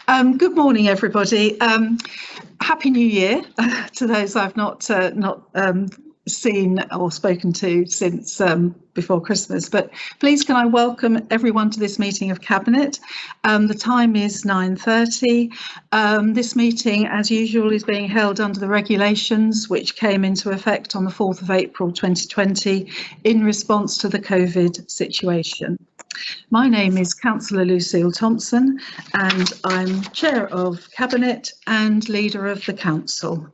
Good morning, everybody. Happy New Year to those I've not seen or spoken to since before Christmas. But please can I welcome everyone to this meeting of Cabinet. The time is 9:30. This meeting, as usual, is being held under the regulations which came into effect on the 4th of April 2020 in response to the COVID situation. My name is Councillor Lucille Thompson and I'm Chair of Cabinet and Leader of the Council.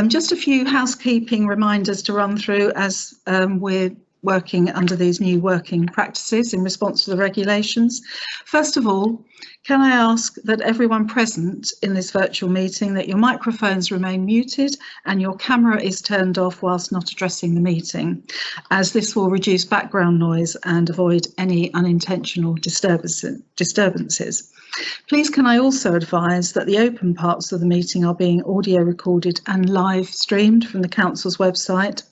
Just a few housekeeping reminders to run through as we're working under these new working practices in response to the regulations. First of all, can I ask that everyone present in this virtual meeting that your microphones remain muted and your camera is turned off whilst not addressing the meeting, as this will reduce background noise and avoid any unintentional disturbances. Please can I also advise that the open parts of the meeting are being audio recorded and live streamed from the Council's website.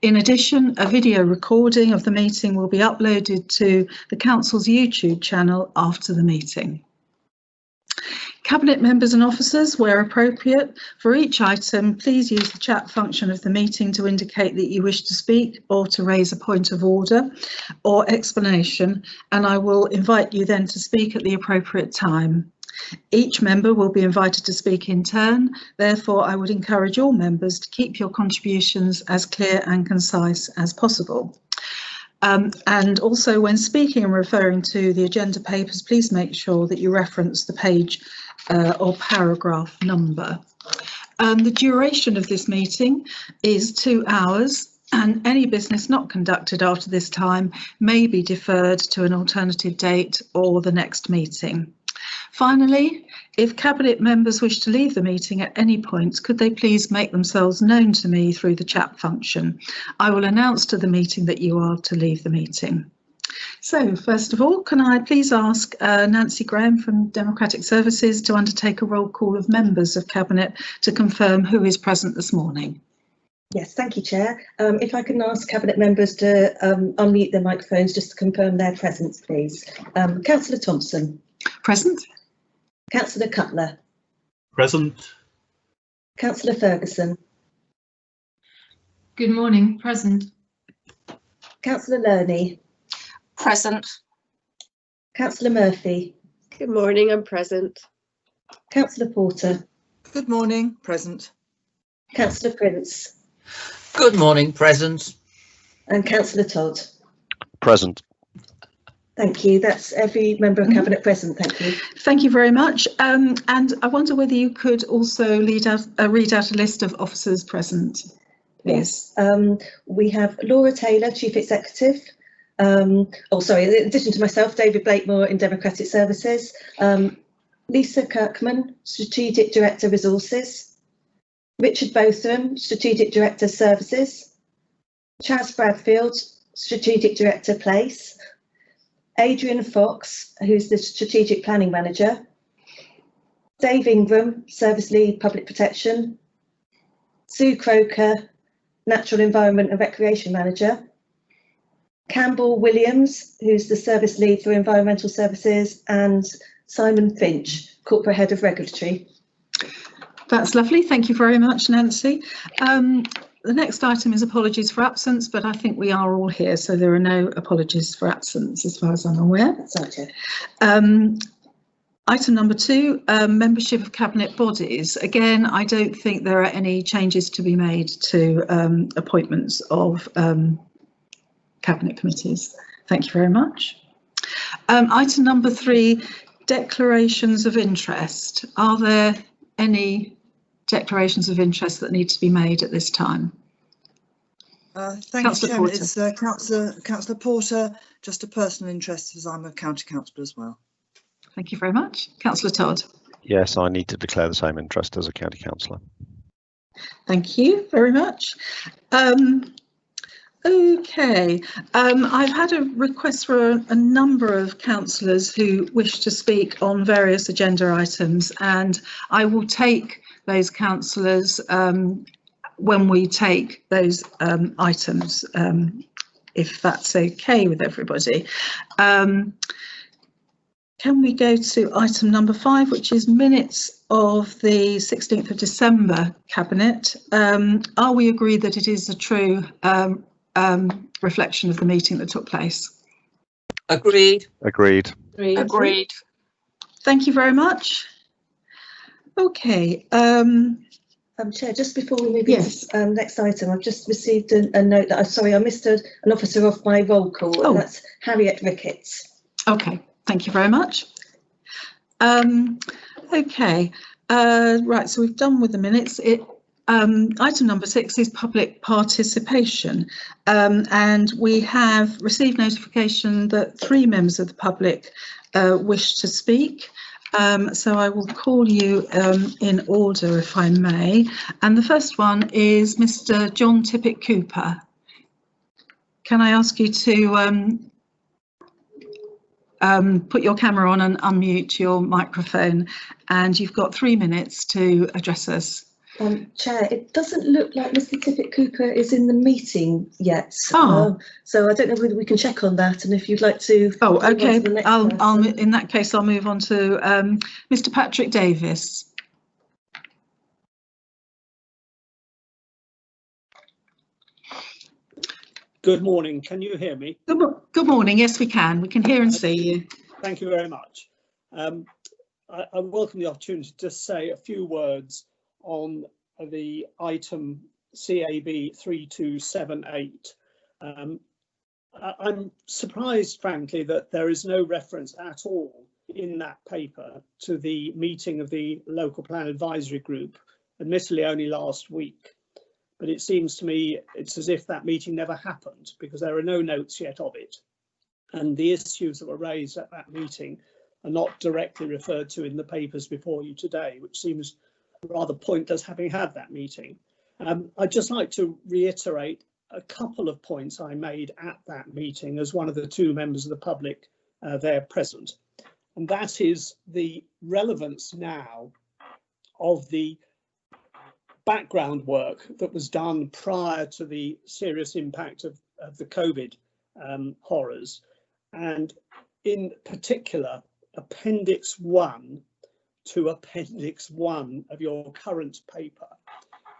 In addition, a video recording of the meeting will be uploaded to the Council's YouTube channel after the meeting. Cabinet members and officers, where appropriate, for each item, please use the chat function of the meeting to indicate that you wish to speak or to raise a point of order or explanation, and I will invite you then to speak at the appropriate time. Each member will be invited to speak in turn, therefore I would encourage all members to keep your contributions as clear and concise as possible. And also when speaking and referring to the agenda papers, please make sure that you reference the page or paragraph number. The duration of this meeting is 2 hours. And any business not conducted after this time may be deferred to an alternative date or the next meeting. Finally, if Cabinet members wish to leave the meeting at any point, could they please make themselves known to me through the chat function? I will announce to the meeting that you are to leave the meeting. So, first of all, can I please ask Nancy Graham from Democratic Services to undertake a roll call of members of Cabinet to confirm who is present this morning? Yes, thank you, Chair. If I can ask Cabinet members to unmute their microphones just to confirm their presence, please. Councillor Thompson. Present. Councillor Cutler. Present. Councillor Ferguson. Good morning. Present. Councillor Lerney. Present. Councillor Murphy. Good morning. I'm present. Councillor Porter. Good morning. Present. Councillor Prince. Good morning. Present. And Councillor Todd. Present. Thank you. That's every member of Cabinet present. Thank you. Thank you very much. And I wonder whether you could also read out a list of officers present. Yes. We have Laura Taylor, Chief Executive. In addition to myself, David Blakemore in Democratic Services. Lisa Kirkman, Strategic Director Resources. Richard Botham, Strategic Director Services. Chaz Bradfield, Strategic Director Place. Adrian Fox, who's the Strategic Planning Manager. Dave Ingram, Service Lead Public Protection. Sue Croker, Natural Environment and Recreation Manager. Campbell Williams, who's the Service Lead for Environmental Services, and Simon Finch, Corporate Head of Regulatory. That's lovely. Thank you very much, Nancy. The next item is apologies for absence, but I think we are all here, so there are no apologies for absence as far as I'm aware. That's right. Item number 2, membership of Cabinet bodies. Again, I don't think there are any changes to be made to appointments of Cabinet committees. Thank you very much. Item number 3, declarations of interest. Are there any declarations of interest that need to be made at this time? Thank you, Chairman. It's Councillor Porter, just a personal interest as I'm a county councillor as well. Thank you very much. Councillor Todd. Yes, I need to declare the same interest as a county councillor. Thank you very much. Okay, I've had a request for a number of councillors who wish to speak on various agenda items, and I will take those councillors when we take those items, if that's okay with everybody. can we go to item number 5, which is minutes of the 16th of December Cabinet? Are we agreed that it is a true reflection of the meeting that took place? Agreed. Agreed. Agreed. Thank you very much. Okay. Chair, just before we move Yes. into next item, I've just received a note that I missed an officer off my roll call, and that's Harriet Ricketts. Okay, thank you very much. Okay, right, so we've done with the minutes. Item number 6 is public participation, and we have received notification that 3 members of the public wish to speak. So I will call you in order, if I may. And the first one is Mr. John Tippett Cooper. Can I ask you to put your camera on and unmute your microphone? And you've got 3 minutes to address us. Chair, it doesn't look like Mr. Tippett Cooper is in the meeting yet. Oh. So I don't know whether we can check on that, and if you'd like to. Oh, okay. I'll in that case, I'll move on to Mr. Patrick Davis. Good morning. Can you hear me? Good morning. Yes, we can. We can hear and see you. Thank you very much. I welcome the opportunity to just say a few words on the item CAB 3278. I'm surprised, frankly, that there is no reference at all in that paper to the meeting of the Local Plan Advisory Group, admittedly only last week. But it seems to me it's as if that meeting never happened, because there are no notes yet of it. And the issues that were raised at that meeting are not directly referred to in the papers before you today, which seems rather pointless having had that meeting. I'd just like to reiterate a couple of points I made at that meeting as one of the 2 members of the public there present. And that is the relevance now of the background work that was done prior to the serious impact of the COVID horrors, and in particular Appendix 1 to Appendix 1 of your current paper,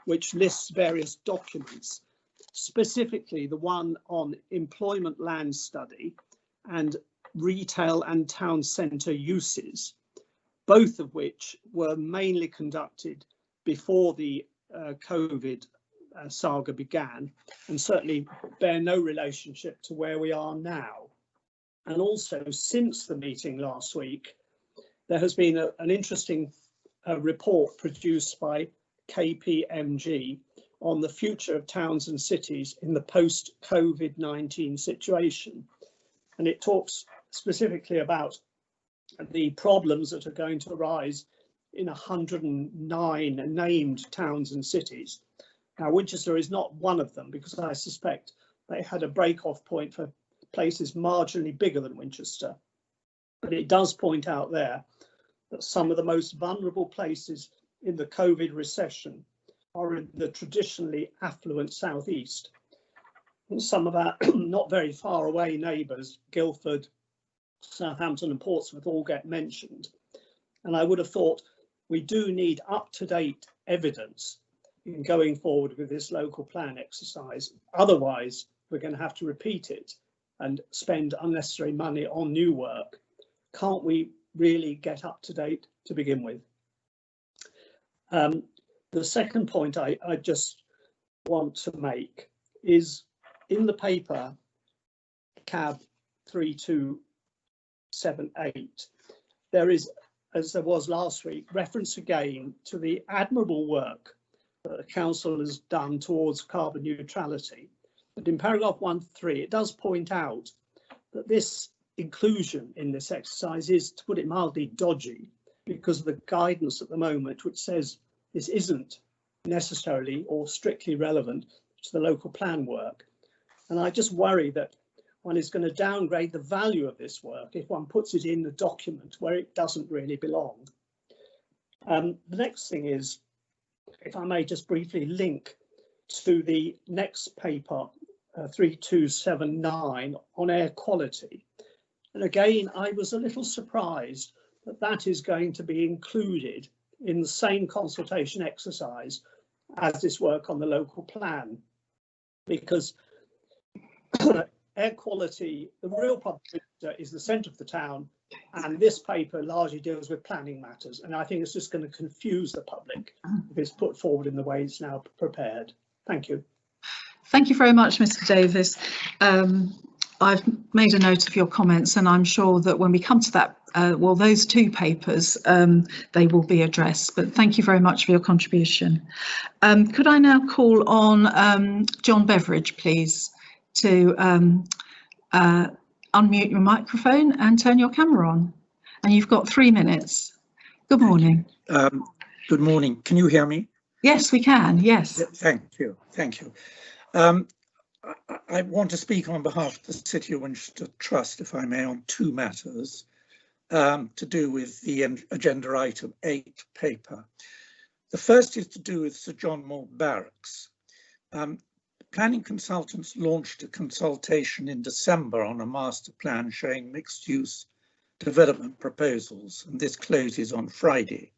which lists various documents, specifically the one on employment land study and retail and town centre uses, both of which were mainly conducted before the COVID saga began, and certainly bear no relationship to where we are now. And also, since the meeting last week, there has been an interesting report produced by KPMG on the future of towns and cities in the post-COVID-19 situation. And it talks specifically about the problems that are going to arise in 109 named towns and cities. Now, Winchester is not one of them, because I suspect they had a break-off point for places marginally bigger than Winchester. But it does point out there that some of the most vulnerable places in the COVID recession are in the traditionally affluent southeast. And some of our not very far away neighbours, Guildford, Southampton and Portsmouth, all get mentioned. And I would have thought we do need up-to-date evidence in going forward with this local plan exercise. Otherwise, we're going to have to repeat it and spend unnecessary money on new work. Can't we really get up to date to begin with? The second point I just want to make is, in the paper CAB 3278, there is, as there was last week, reference again to the admirable work that the council has done towards carbon neutrality. But in paragraph 1.3, it does point out that this inclusion in this exercise is, to put it mildly, dodgy, because of the guidance at the moment, which says this isn't necessarily or strictly relevant to the local plan work. And I just worry that one is going to downgrade the value of this work if one puts it in the document where it doesn't really belong. The next thing is, if I may just briefly link to the next paper, 3279, on air quality. And again, I was a little surprised that that is going to be included in the same consultation exercise as this work on the local plan, because air quality, the real problem is the centre of the town, and this paper largely deals with planning matters, and I think it's just going to confuse the public if it's put forward in the way it's now prepared. Thank you. Thank you very much, Mr. Davis. I've made a note of your comments, and I'm sure that when we come to that, well, those two papers, they will be addressed. But thank you very much for your contribution. Could I now call on John Beveridge, please, to unmute your microphone and turn your camera on. And you've got 3 minutes. Good morning. Good morning. Can you hear me? Yes, we can. Yes. Thank you. Thank you. I want to speak on behalf of the City of Winchester Trust, if I may, on two matters to do with the agenda item 8 paper. The first is to do with Sir John Moore Barracks. Planning consultants launched a consultation in December on a master plan showing mixed-use development proposals, and this closes on Friday.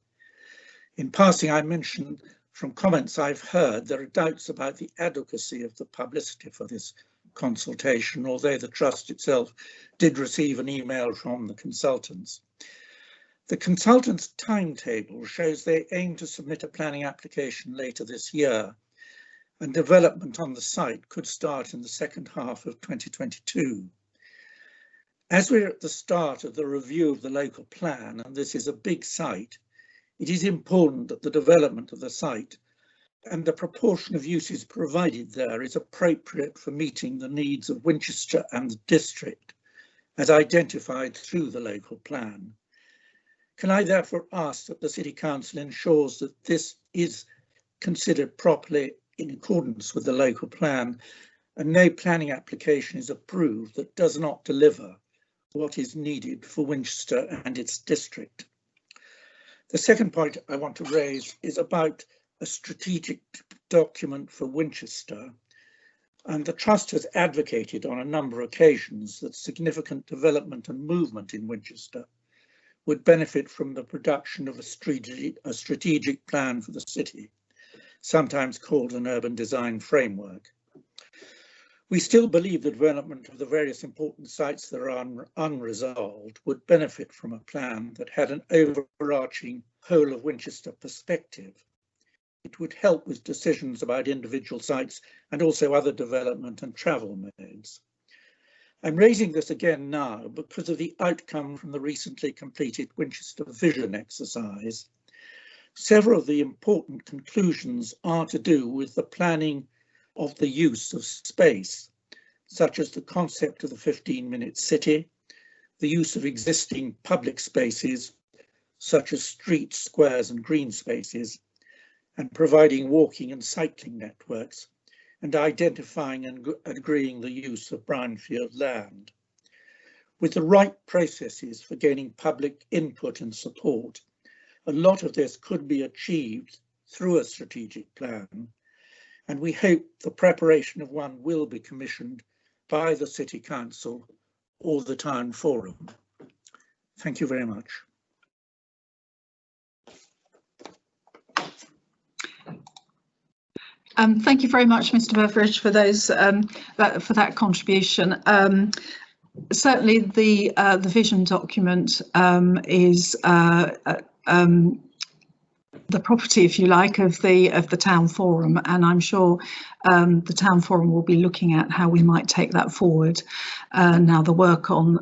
In passing, I mentioned from comments I've heard there are doubts about the adequacy of the publicity for this consultation, although the Trust itself did receive an email from the consultants. The consultants' timetable shows they aim to submit a planning application later this year, and development on the site could start in the second half of 2022. As we're at the start of the review of the local plan, and this is a big site, it is important that the development of the site and the proportion of uses provided there is appropriate for meeting the needs of Winchester and the district, as identified through the local plan. Can I therefore ask that the City Council ensures that this is considered properly in accordance with the local plan, and no planning application is approved that does not deliver what is needed for Winchester and its district? The second point I want to raise is about a strategic document for Winchester, and the Trust has advocated on a number of occasions that significant development and movement in Winchester would benefit from the production of a strategic plan for the city, sometimes called an urban design framework. We still believe the development of the various important sites that are unresolved would benefit from a plan that had an overarching whole of Winchester perspective. It would help with decisions about individual sites and also other development and travel modes. I'm raising this again now because of the outcome from the recently completed Winchester Vision exercise. Several of the important conclusions are to do with the planning of the use of space, such as the concept of the 15-minute city, the use of existing public spaces, such as streets, squares and green spaces, and providing walking and cycling networks, and identifying and agreeing the use of brownfield land. With the right processes for gaining public input and support, a lot of this could be achieved through a strategic plan, and we hope the preparation of one will be commissioned by the City Council or the Town Forum. Thank you very much. Thank you very much, Mr. Beveridge, for those for that contribution. Certainly, the vision document is the property, if you like, of the Town Forum, and I'm sure the Town Forum will be looking at how we might take that forward. Now, the work on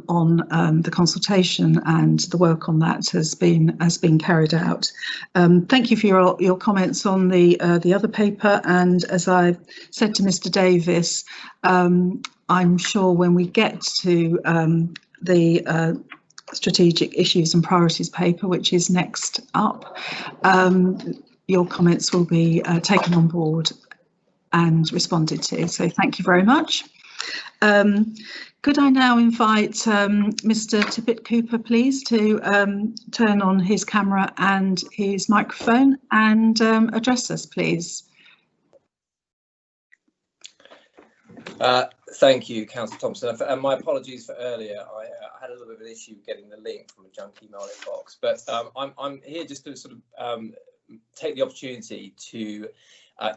the consultation and the work on that has been carried out. Thank you for your comments on the other paper, and as I said to Mr. Davis, I'm sure when we get to the strategic issues and priorities paper, which is next up, your comments will be taken on board and responded to. So thank you very much. Could I now invite Mr. Tippett Cooper, please, to turn on his camera and his microphone and address us, please. Thank you, Councillor Thompson, and my apologies for earlier. I had a little bit of an issue getting the link from a junk email inbox, but I'm here just to sort of take the opportunity to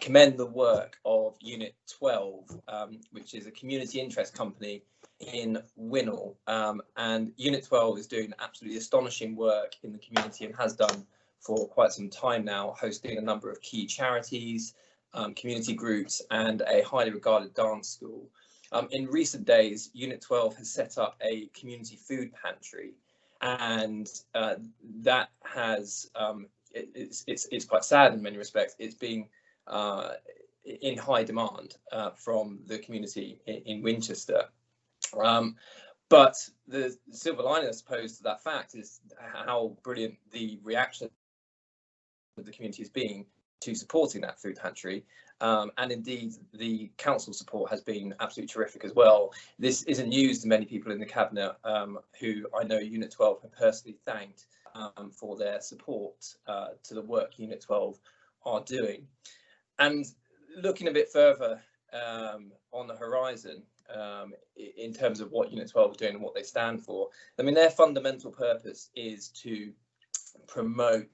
commend the work of Unit 12, which is a community interest company in Winnall, and Unit 12 is doing absolutely astonishing work in the community and has done for quite some time now, hosting a number of key charities, community groups, and a highly regarded dance school. In recent days, Unit 12 has set up a community food pantry, and that has it's quite sad in many respects. It's being in high demand from the community in Winchester. But the silver lining, I suppose, to that fact is how brilliant the reaction of the community has been to supporting that food pantry. And indeed, the council support has been absolutely terrific as well. This isn't news to many people in the Cabinet, who I know Unit 12 have personally thanked for their support to the work Unit 12 are doing. And looking a bit further on the horizon, in terms of what Unit 12 are doing and what they stand for, I mean, their fundamental purpose is to promote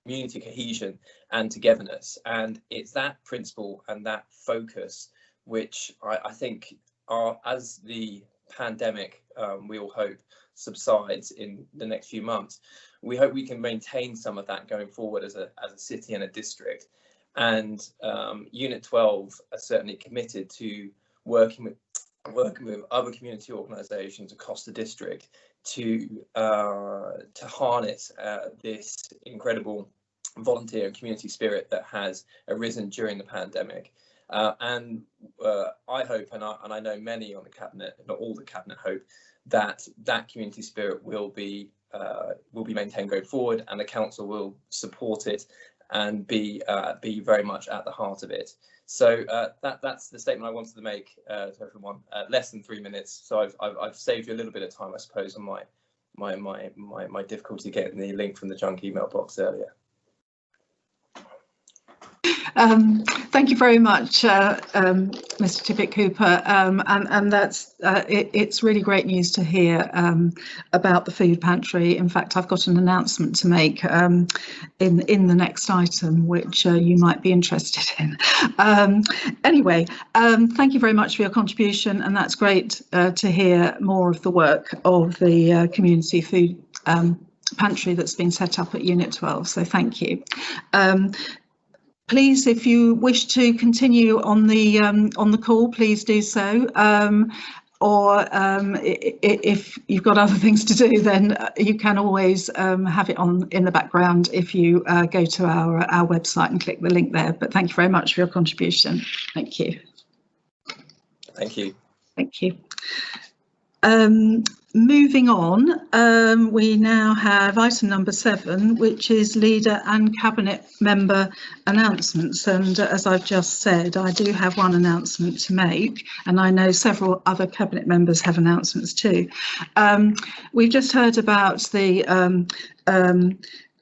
community cohesion and togetherness, and it's that principle and that focus which I think are, as the pandemic we all hope subsides in the next few months, we hope we can maintain some of that going forward as a city and a district. And Unit 12 are certainly committed to working with other community organisations across the district to harness this incredible volunteer and community spirit that has arisen during the pandemic. And I hope, and I know many on the Cabinet, not all the Cabinet, hope that that community spirit will be maintained going forward, and the council will support it and be very much at the heart of it. So that's the statement I wanted to make to everyone. Less than 3 minutes, so I've saved you a little bit of time, I suppose, on my difficulty getting the link from the junk email box earlier. Thank you very much, Mr. Tippett-Cooper, and that's it's really great news to hear about the food pantry. In fact, I've got an announcement to make in the next item, which you might be interested in. Anyway, thank you very much for your contribution, and that's great to hear more of the work of the community food pantry that's been set up at Unit 12. So thank you. Please, if you wish to continue on the call, please do so. Or if you've got other things to do, then you can always have it on in the background if you go to our website and click the link there. But thank you very much for your contribution. Thank you. Thank you. Thank you. Moving on, we now have item number 7, which is leader and cabinet member announcements. And as I've just said, I do have one announcement to make, and I know several other cabinet members have announcements too. We've just heard about the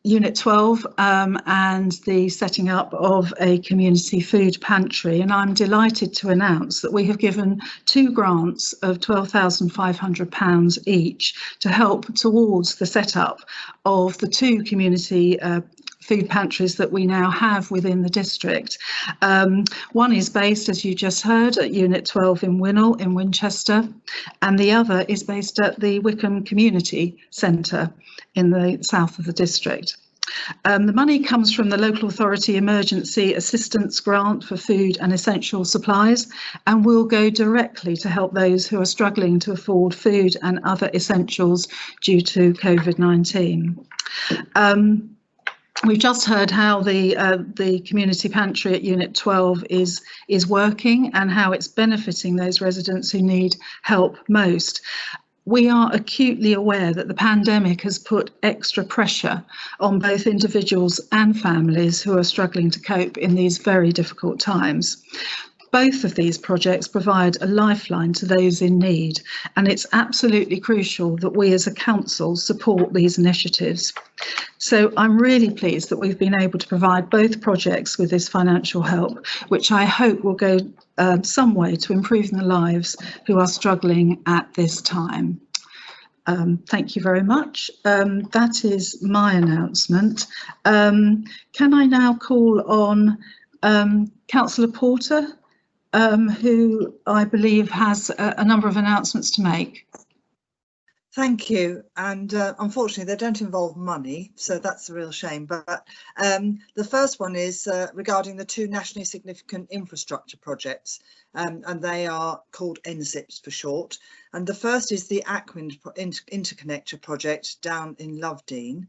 Unit 12 and the setting up of a community food pantry, and I'm delighted to announce that we have given 2 grants of £12,500 each to help towards the setup of the 2 community food pantries that we now have within the district. One is based, as you just heard, at Unit 12 in Winnall in Winchester, and the other is based at the Wickham Community Centre in the south of the district. The money comes from the Local Authority Emergency Assistance Grant for food and essential supplies, and will go directly to help those who are struggling to afford food and other essentials due to COVID-19. We've just heard how the community pantry at Unit 12 is working and how it's benefiting those residents who need help most. We are acutely aware that the pandemic has put extra pressure on both individuals and families who are struggling to cope in these very difficult times. Both of these projects provide a lifeline to those in need, and it's absolutely crucial that we as a council support these initiatives. So I'm really pleased that we've been able to provide both projects with this financial help, which I hope will go some way to improving the lives who are struggling at this time. Thank you very much. That is my announcement. Can I now call on Councillor Porter, who I believe has a number of announcements to make? Thank you. And unfortunately, they don't involve money, so that's a real shame. But the first one is regarding the two nationally significant infrastructure projects, and they are called NZIPs for short. And the first is the Ackwind Interconnector project down in Lovedean.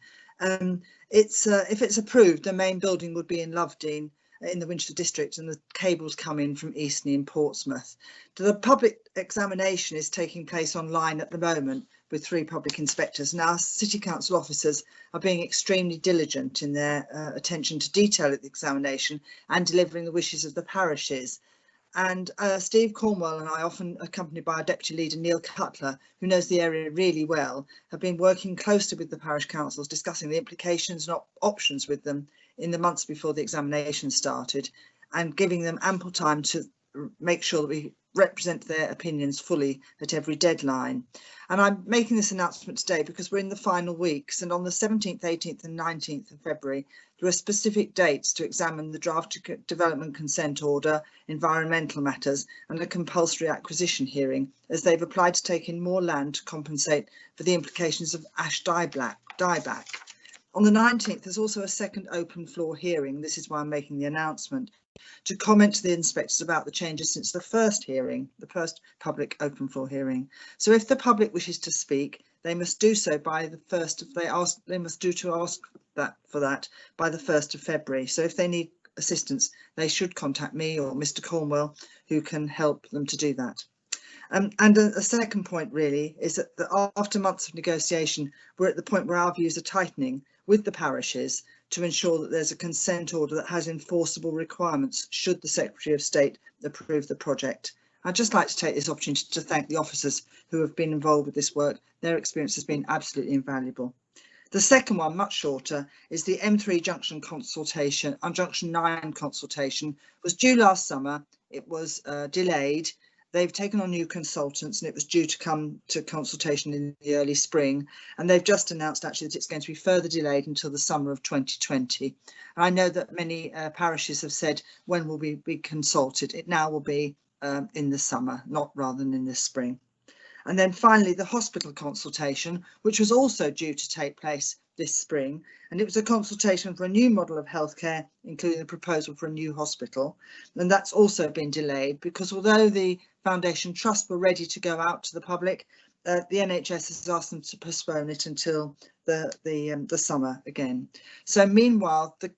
If it's approved, the main building would be in Lovedean, in the Winchester district, and the cables come in from Eastney in Portsmouth. The public examination is taking place online at the moment with 3 public inspectors. Now, City Council officers are being extremely diligent in their attention to detail at the examination and delivering the wishes of the parishes. And Steve Cornwell and I, often accompanied by our Deputy Leader Neil Cutler, who knows the area really well, have been working closely with the parish councils, discussing the implications and options with them in the months before the examination started, and giving them ample time to make sure that we represent their opinions fully at every deadline. And I'm making this announcement today because we're in the final weeks, and on the 17th, 18th and 19th of February, there are specific dates to examine the draft development consent order, environmental matters and a compulsory acquisition hearing, as they've applied to take in more land to compensate for the implications of ash dieback. On the 19th, there's also a second open floor hearing. This is why I'm making the announcement, to comment to the inspectors about the changes since the first hearing, the first public open floor hearing. So if the public wishes to speak, they must do so by the 1st of, they must ask for that by the 1st of February. So if they need assistance, they should contact me or Mr. Cornwell, who can help them to do that. And a second point really is that after months of negotiation, we're at the point where our views are tightening with the parishes to ensure that there's a consent order that has enforceable requirements should the Secretary of State approve the project. I'd just like to take this opportunity to thank the officers who have been involved with this work. Their experience has been absolutely invaluable. The second one, much shorter, is the M3 junction consultation, Junction 9 consultation, was due last summer. It was delayed. They've taken on new consultants and it was due to come to consultation in the early spring. And they've just announced actually that it's going to be further delayed until the summer of 2020. And I know that many parishes have said, when will we be consulted? It now will be in the summer, not rather than in the spring. And then finally, the hospital consultation, which was also due to take place this spring, and it was a consultation for a new model of healthcare, including a proposal for a new hospital. And that's also been delayed because although the Foundation Trust were ready to go out to the public, the NHS has asked them to postpone it until the summer again. So meanwhile, the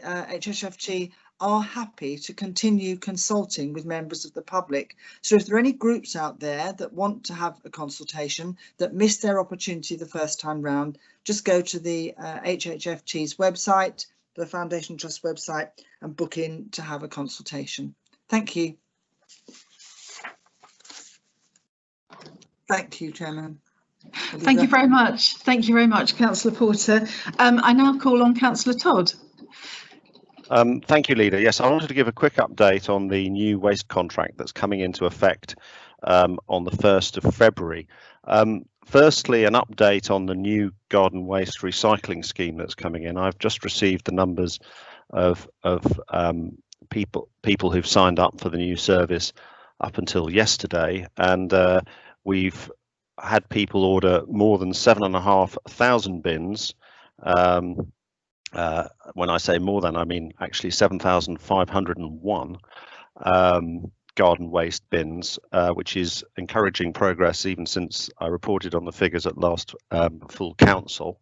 HSFT are happy to continue consulting with members of the public. So if there are any groups out there that want to have a consultation that missed their opportunity the first time round, just go to the HHFT's website, the Foundation Trust website, and book in to have a consultation. Thank you. Thank you, Chairman. Thank you very much. Thank you very much, Councillor Porter. I now call on Councillor Todd. Thank you, Leader. Yes, I wanted to give a quick update on the new waste contract that's coming into effect on the 1st of February. Firstly, an update on the new garden waste recycling scheme that's coming in. I've just received the numbers of people who've signed up for the new service up until yesterday, and we've had people order more than 7,500 bins. When I say more than, I mean actually 7,501 garden waste bins, which is encouraging progress even since I reported on the figures at last full council.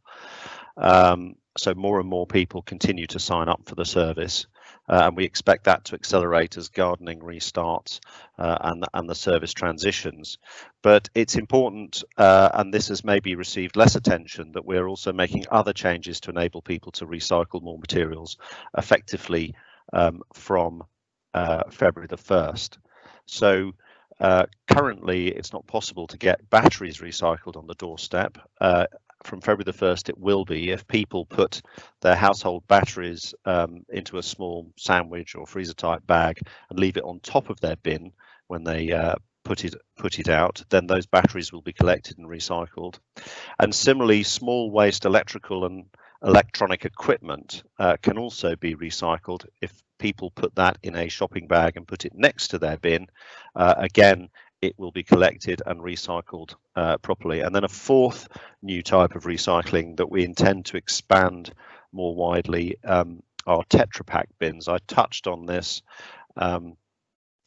So more and more people continue to sign up for the service, and we expect that to accelerate as gardening restarts and the service transitions. But it's important, and this has maybe received less attention, that we're also making other changes to enable people to recycle more materials effectively from February the 1st. So currently it's not possible to get batteries recycled on the doorstep. From February the 1st it will be, if people put their household batteries into a small sandwich or freezer type bag and leave it on top of their bin when they put it out, then those batteries will be collected and recycled. And similarly, small waste electrical and electronic equipment can also be recycled if people put that in a shopping bag and put it next to their bin. Again, it will be collected and recycled properly. And then a fourth new type of recycling that we intend to expand more widely are Tetra Pak bins. I touched on this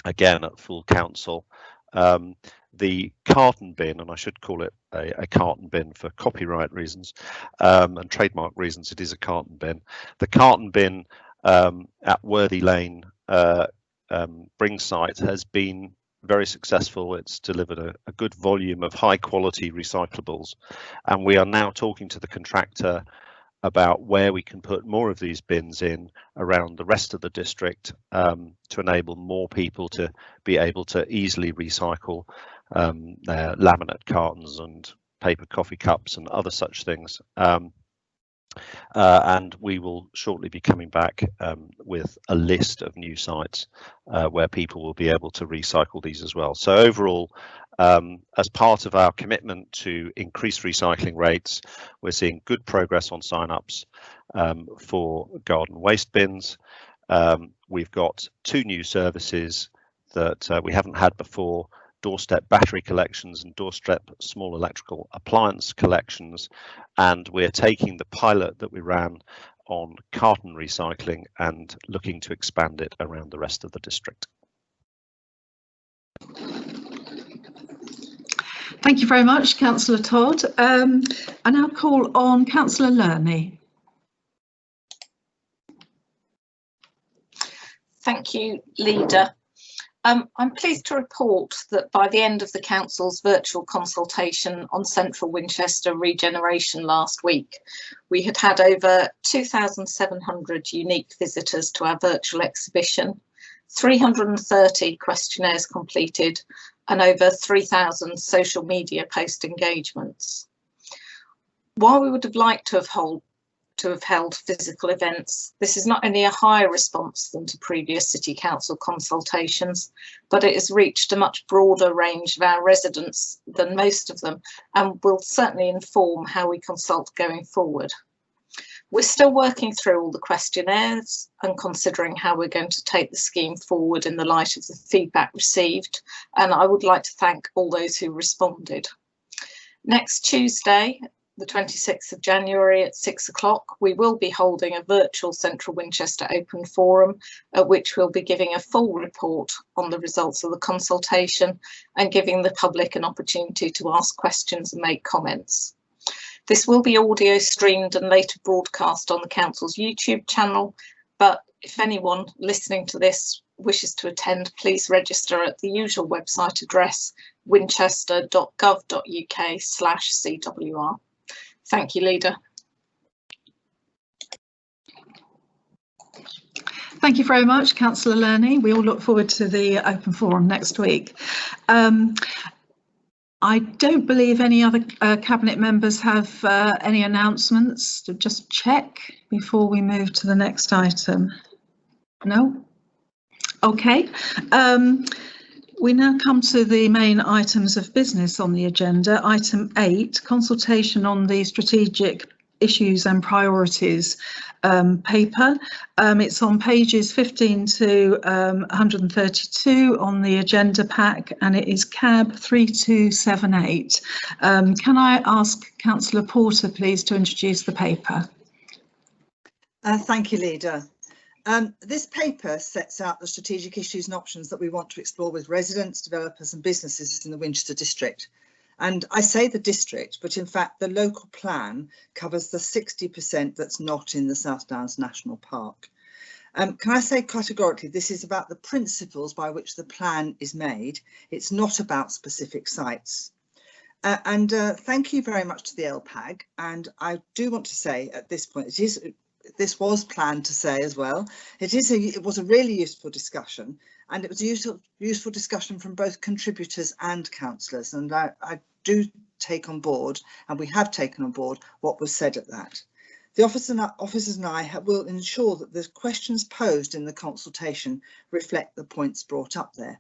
again at full council. The carton bin, and I should call it a carton bin for copyright reasons and trademark reasons, it is a carton bin. The carton bin at Worthy Lane Bring site has been very successful. It's delivered a good volume of high quality recyclables, and we are now talking to the contractor about where we can put more of these bins in around the rest of the district to enable more people to be able to easily recycle their laminate cartons and paper coffee cups and other such things. And we will shortly be coming back with a list of new sites where people will be able to recycle these as well. So overall, as part of our commitment to increase recycling rates, we're seeing good progress on sign-ups for garden waste bins. We've got 2 new services that we haven't had before: doorstep battery collections and doorstep small electrical appliance collections. And we're taking the pilot that we ran on carton recycling and looking to expand it around the rest of the district. Thank you very much, Councillor Todd. I now call on Councillor Lerney. Thank you, Leader. I'm pleased to report that by the end of the Council's virtual consultation on Central Winchester regeneration last week, we had had over 2,700 unique visitors to our virtual exhibition, 330 questionnaires completed, and over 3,000 social media post engagements. While we would have liked to have held physical events, this is not only a higher response than to previous City Council consultations, but it has reached a much broader range of our residents than most of them, and will certainly inform how we consult going forward. We're still working through all the questionnaires and considering how we're going to take the scheme forward in the light of the feedback received, and I would like to thank all those who responded. Next Tuesday, the 26th of January at 6 o'clock, we will be holding a virtual Central Winchester Open Forum at which we'll be giving a full report on the results of the consultation and giving the public an opportunity to ask questions and make comments. This will be audio streamed and later broadcast on the Council's YouTube channel, but if anyone listening to this wishes to attend, please register at the usual website address, winchester.gov.uk/CWR. Thank you, Leader. Thank you very much, Councillor Lerney. We all look forward to the open forum next week. I don't believe any other Cabinet members have any announcements. To just check before we move to the next item. No? Okay. We now come to the main items of business on the agenda. Item 8, consultation on the strategic issues and priorities paper. It's on pages 15 to 132 on the agenda pack, and it is CAB 3278. Can I ask Councillor Porter, please, to introduce the paper? Thank you, Leader. This paper sets out the strategic issues and options that we want to explore with residents, developers and businesses in the Winchester district. And I say the district, but in fact the local plan covers the 60% that's not in the South Downs National Park. Can I say categorically, this is about the principles by which the plan is made. It's not about specific sites. Thank you very much to the LPAG. And I do want to say at this point, it is this was planned to say as well. It was a really useful discussion, and it was a useful discussion from both contributors and councillors, and I do take on board, and we have taken on board, what was said at that. The officers and I will ensure that the questions posed in the consultation reflect the points brought up there.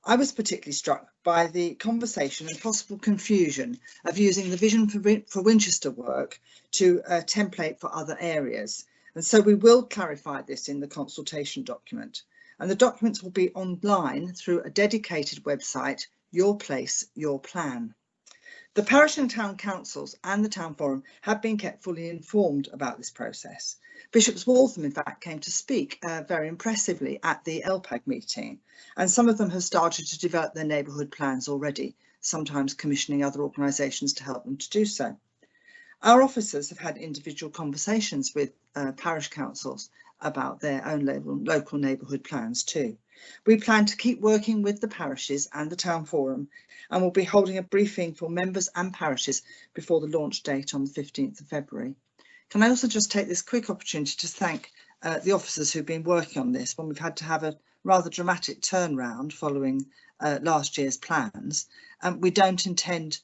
I was particularly struck by the conversation and possible confusion of using the Vision for Winchester work to template for other areas. And so we will clarify this in the consultation document. And the documents will be online through a dedicated website, Your Place, Your Plan. The parish and town councils and the town forum have been kept fully informed about this process. Bishop's Waltham, in fact, came to speak very impressively at the LPAG meeting, and some of them have started to develop their neighbourhood plans already, sometimes commissioning other organisations to help them to do so. Our officers have had individual conversations with parish councils about their own local neighbourhood plans too. We plan to keep working with the parishes and the town forum, and we'll be holding a briefing for members and parishes before the launch date on the 15th of February. Can I also just take this quick opportunity to thank the officers who've been working on this when we've had to have a rather dramatic turnaround following last year's plans. We intend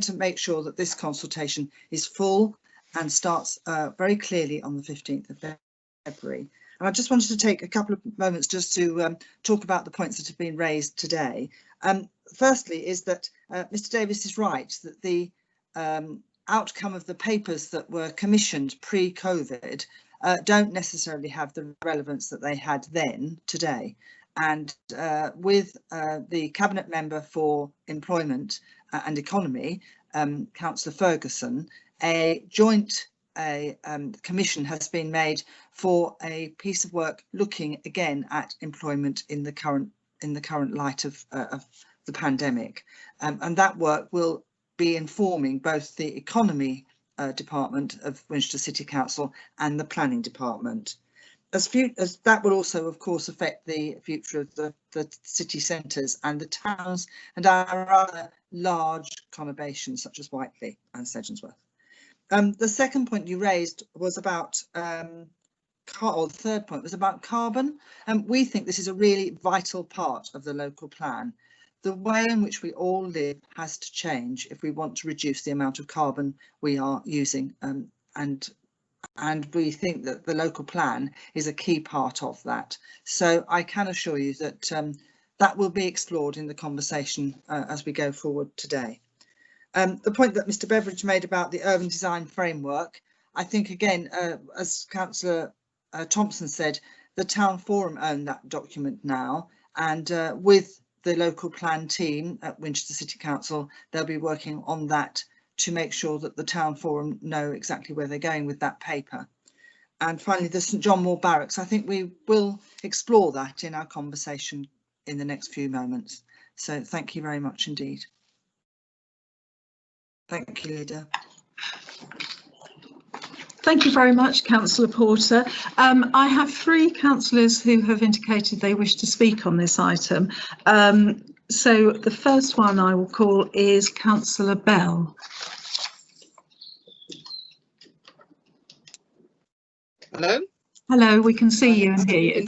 to make sure that this consultation is full and starts very clearly on the 15th of February. And I just wanted to take a couple of moments just to talk about the points that have been raised today. Firstly is that Mr Davis is right that the outcome of the papers that were commissioned pre-COVID don't necessarily have the relevance that they had then today. And with the Cabinet Member for Employment and Economy, Councillor Ferguson, a joint commission has been made for a piece of work looking again at employment in the current light of the pandemic, and that work will be informing both the Economy Department of Winchester City Council and the Planning Department. As that will also, of course, affect the future of the city centres and the towns and our other large conurbations such as Whiteley and Sedgensworth. The second point you raised was about, or the third point was about carbon. We think this is a really vital part of the local plan. The way in which we all live has to change if we want to reduce the amount of carbon we are using, and we think that the local plan is a key part of that. So I can assure you that that will be explored in the conversation as we go forward today. The point that Mr Beveridge made about the urban design framework, I think again, as Councillor Thompson said, the town forum own that document now, and with the local plan team at Winchester City Council, they'll be working on that to make sure that the town forum know exactly where they're going with that paper. And finally, the St John Moore Barracks, I think we will explore that in our conversation in the next few moments. So thank you very much indeed. Thank you, Leader. Thank you very much, Councillor Porter. I have three councillors who have indicated they wish to speak on this item. So the first one I will call is Councillor Bell. Hello? Hello, we can see you and hear you.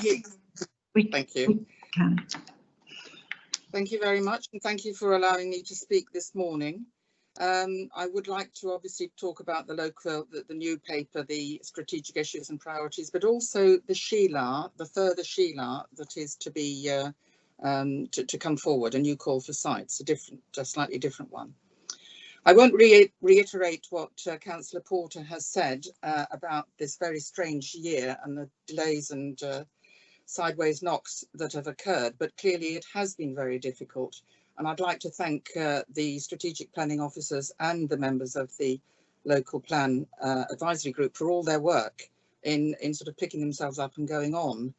Thank you. Thank you very much, and thank you for allowing me to speak this morning. I would like to obviously talk about the new paper, the strategic issues and priorities, but also the SHELA, the further SHELA that is to be to come forward, a new call for sites, a slightly different one. I won't reiterate what Councillor Porter has said about this very strange year and the delays and sideways knocks that have occurred, but clearly it has been very difficult. And I'd like to thank the strategic planning officers and the members of the local plan advisory group for all their work in sort of picking themselves up and going on.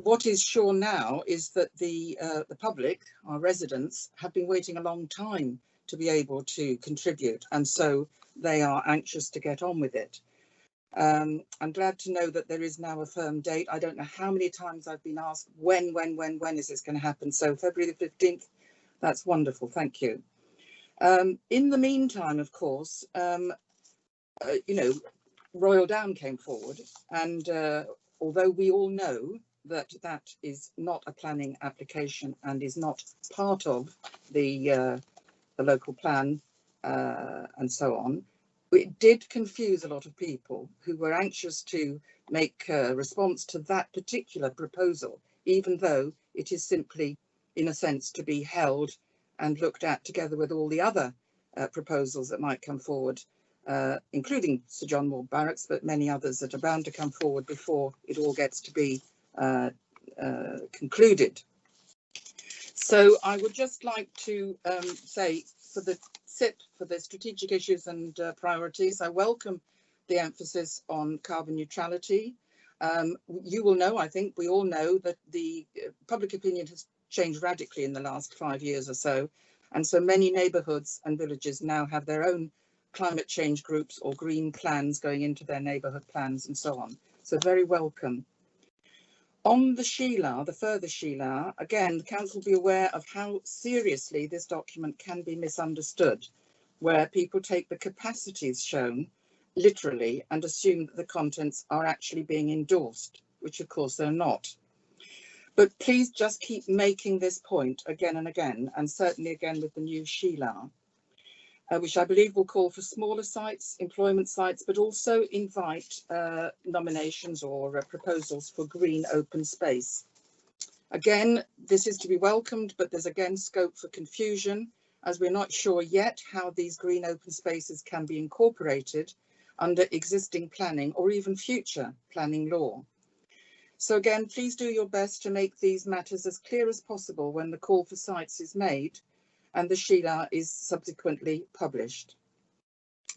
What is sure now is that the public, our residents, have been waiting a long time to be able to contribute, and so they are anxious to get on with it. I'm glad to know that there is now a firm date. I don't know how many times I've been asked when is this going to happen. So February the 15th. That's wonderful, thank you. In the meantime, of course, you know, Royal Down came forward, and although we all know that that is not a planning application and is not part of the local plan and so on, it did confuse a lot of people who were anxious to make a response to that particular proposal, even though it is simply, in a sense, to be held and looked at together with all the other proposals that might come forward, including Sir John Moore Barracks, but many others that are bound to come forward before it all gets to be concluded. So I would just like to say, for the SIP, for the strategic issues and priorities, I welcome the emphasis on carbon neutrality. You will know, I think we all know, that the public opinion has changed radically in the last 5 years or so. And so many neighbourhoods and villages now have their own climate change groups or green plans going into their neighbourhood plans and so on. So very welcome. On the Sheila, the further Sheila, again, the council will be aware of how seriously this document can be misunderstood, where people take the capacities shown literally and assume that the contents are actually being endorsed, which of course they're not. But please just keep making this point again and again, and certainly again with the new Sheila, which I believe will call for smaller sites, employment sites, but also invite nominations or proposals for green open space. Again, this is to be welcomed, but there's again scope for confusion, as we're not sure yet how these green open spaces can be incorporated under existing planning or even future planning law. So again, please do your best to make these matters as clear as possible when the call for sites is made and the Sheila is subsequently published.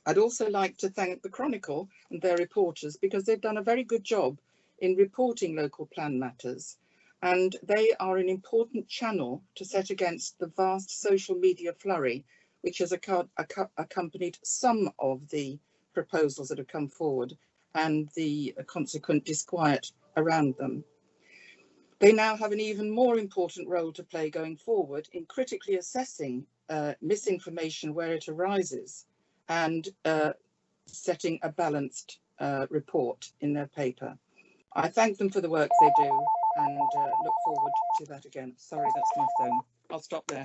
I'd also like to thank the Chronicle and their reporters, because they've done a very good job in reporting local plan matters, and they are an important channel to set against the vast social media flurry which has accompanied some of the proposals that have come forward and the consequent disquiet around them. They now have an even more important role to play going forward in critically assessing misinformation where it arises and setting a balanced report in their paper. I thank them for the work they do and look forward to that again. Sorry, that's my phone. I'll stop there.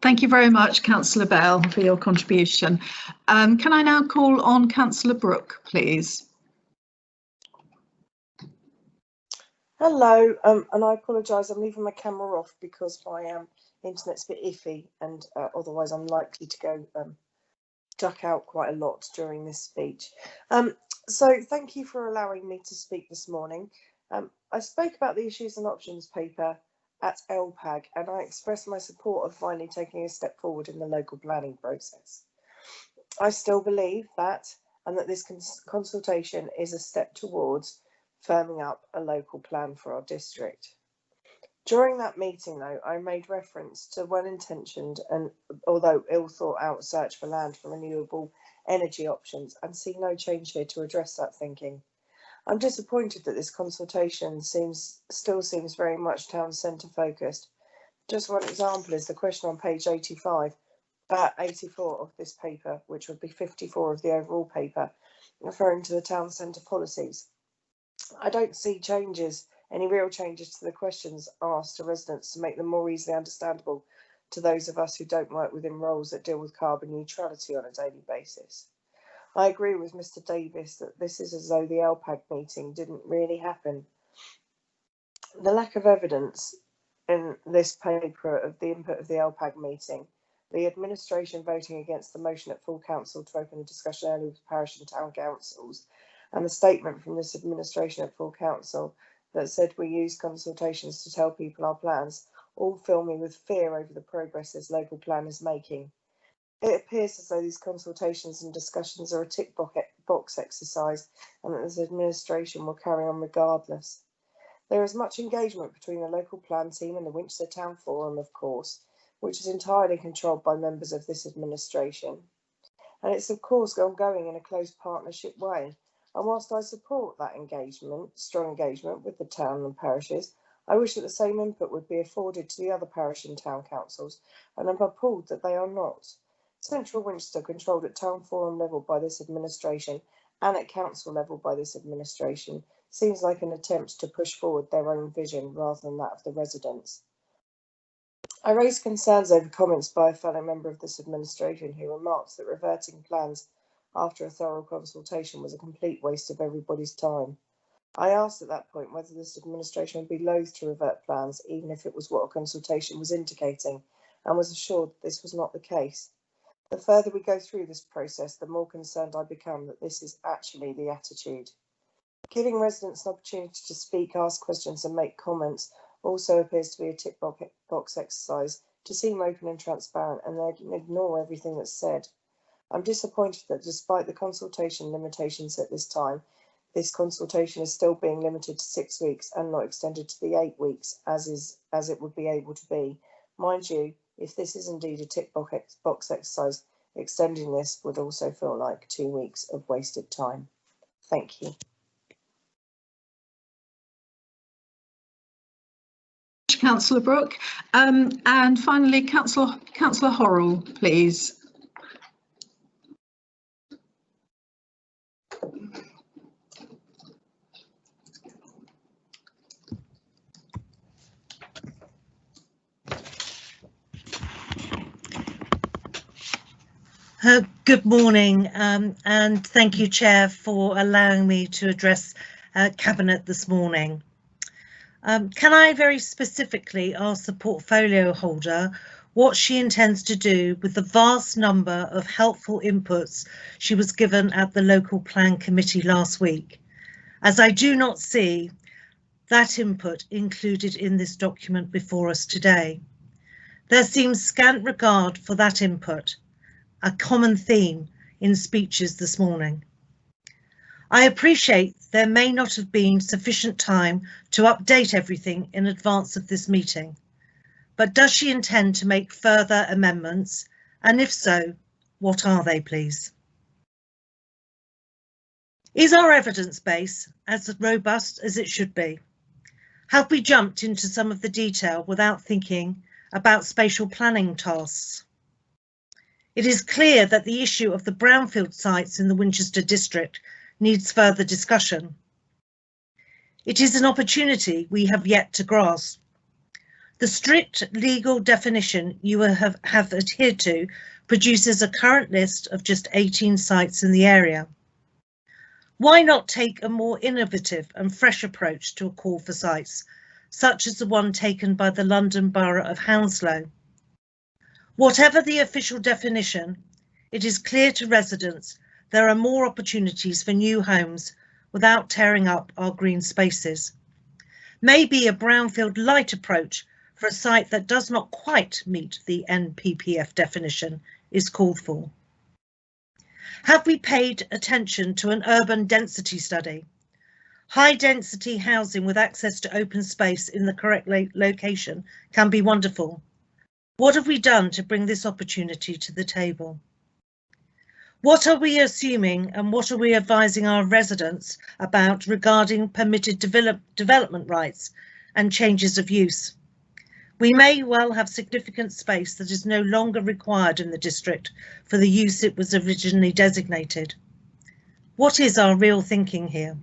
Thank you very much, Councillor Bell, for your contribution. Can I now call on Councillor Brooke, please? Hello, and I apologise, I'm leaving my camera off because my internet's a bit iffy, and otherwise I'm likely to go duck out quite a lot during this speech. So thank you for allowing me to speak this morning. I spoke about the issues and options paper at LPAG, and I expressed my support of finally taking a step forward in the local planning process. I still believe that, and that this consultation is a step towards firming up a local plan for our district. During that meeting, though, I made reference to well-intentioned and, although ill-thought-out, search for land for renewable energy options, and see no change here to address that thinking. I'm disappointed that this consultation still seems very much town centre focused. Just one example is the question on page 84 of this paper, which would be 54 of the overall paper, referring to the town centre policies. I don't see any real changes to the questions asked to residents to make them more easily understandable to those of us who don't work within roles that deal with carbon neutrality on a daily basis. I agree with Mr. Davis that this is as though the LPAG meeting didn't really happen. The lack of evidence in this paper of the input of the LPAG meeting, the administration voting against the motion at full council to open a discussion early with parish and town councils, and the statement from this administration at full council that said we use consultations to tell people our plans, all fill me with fear over the progress this local plan is making. It appears as though these consultations and discussions are a tick box exercise, and that this administration will carry on regardless. There is much engagement between the local plan team and the Winchester Town Forum, of course, which is entirely controlled by members of this administration. And it's of course ongoing in a close partnership way. And whilst I support that strong engagement with the town and parishes, I wish that the same input would be afforded to the other parish and town councils, and I'm appalled that they are not. Central Winchester, controlled at town forum level by this administration and at council level by this administration, seems like an attempt to push forward their own vision rather than that of the residents. I raised concerns over comments by a fellow member of this administration who remarked that reverting plans after a thorough consultation was a complete waste of everybody's time. I asked at that point whether this administration would be loath to revert plans, even if it was what a consultation was indicating, and was assured this was not the case. The further we go through this process, the more concerned I become that this is actually the attitude. Giving residents an opportunity to speak, ask questions and make comments also appears to be a tick box exercise to seem open and transparent and then ignore everything that's said. I'm disappointed that despite the consultation limitations at this time, this consultation is still being limited to 6 weeks and not extended to the 8 weeks as it would be able to be. Mind you, if this is indeed a tick box exercise, extending this would also feel like 2 weeks of wasted time. Thank you. Councillor Brooke, and finally Councillor Horrell, please. Good morning, and thank you, Chair, for allowing me to address Cabinet this morning. Can I very specifically ask the portfolio holder what she intends to do with the vast number of helpful inputs she was given at the local plan committee last week, as I do not see that input included in this document before us today. There seems scant regard for that input, a common theme in speeches this morning. I appreciate there may not have been sufficient time to update everything in advance of this meeting, but does she intend to make further amendments, and if so, what are they, please? Is our evidence base as robust as it should be? Have we jumped into some of the detail without thinking about spatial planning tasks? It is clear that the issue of the brownfield sites in the Winchester district needs further discussion. It is an opportunity we have yet to grasp. The strict legal definition you have adhered to produces a current list of just 18 sites in the area. Why not take a more innovative and fresh approach to a call for sites, such as the one taken by the London Borough of Hounslow? Whatever the official definition, it is clear to residents there are more opportunities for new homes without tearing up our green spaces. Maybe a brownfield light approach for a site that does not quite meet the NPPF definition is called for. Have we paid attention to an urban density study? High density housing with access to open space in the correct location can be wonderful. What have we done to bring this opportunity to the table? What are we assuming and what are we advising our residents about regarding permitted development rights and changes of use? We may well have significant space that is no longer required in the district for the use it was originally designated. What is our real thinking here?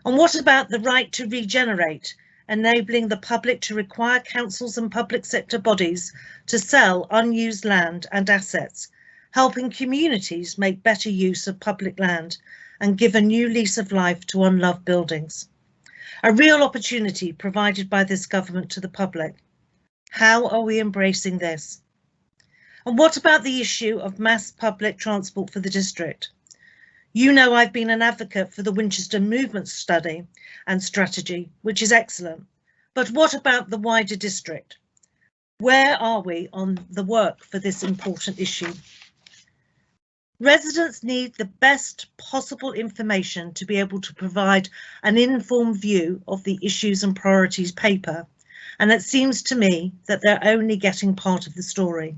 And what about the right to regenerate, enabling the public to require councils and public sector bodies to sell unused land and assets, helping communities make better use of public land and give a new lease of life to unloved buildings? A real opportunity provided by this government to the public. How are we embracing this? And what about the issue of mass public transport for the district? You know I've been an advocate for the Winchester Movement Study and Strategy, which is excellent. But what about the wider district? Where are we on the work for this important issue? Residents need the best possible information to be able to provide an informed view of the issues and priorities paper, and it seems to me that they're only getting part of the story.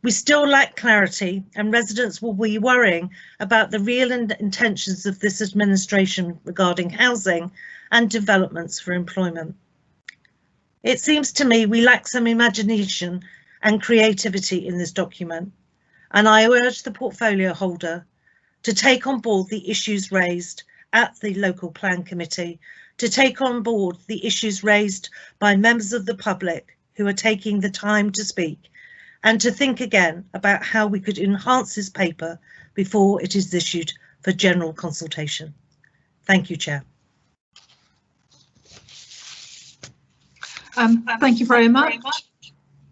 We still lack clarity, and residents will be worrying about the real intentions of this administration regarding housing and developments for employment. It seems to me we lack some imagination and creativity in this document. and I urge the portfolio holder to take on board the issues raised at the local plan committee, to take on board the issues raised by members of the public who are taking the time to speak, and to think again about how we could enhance this paper before it is issued for general consultation. Thank you, Chair. Thank you very much,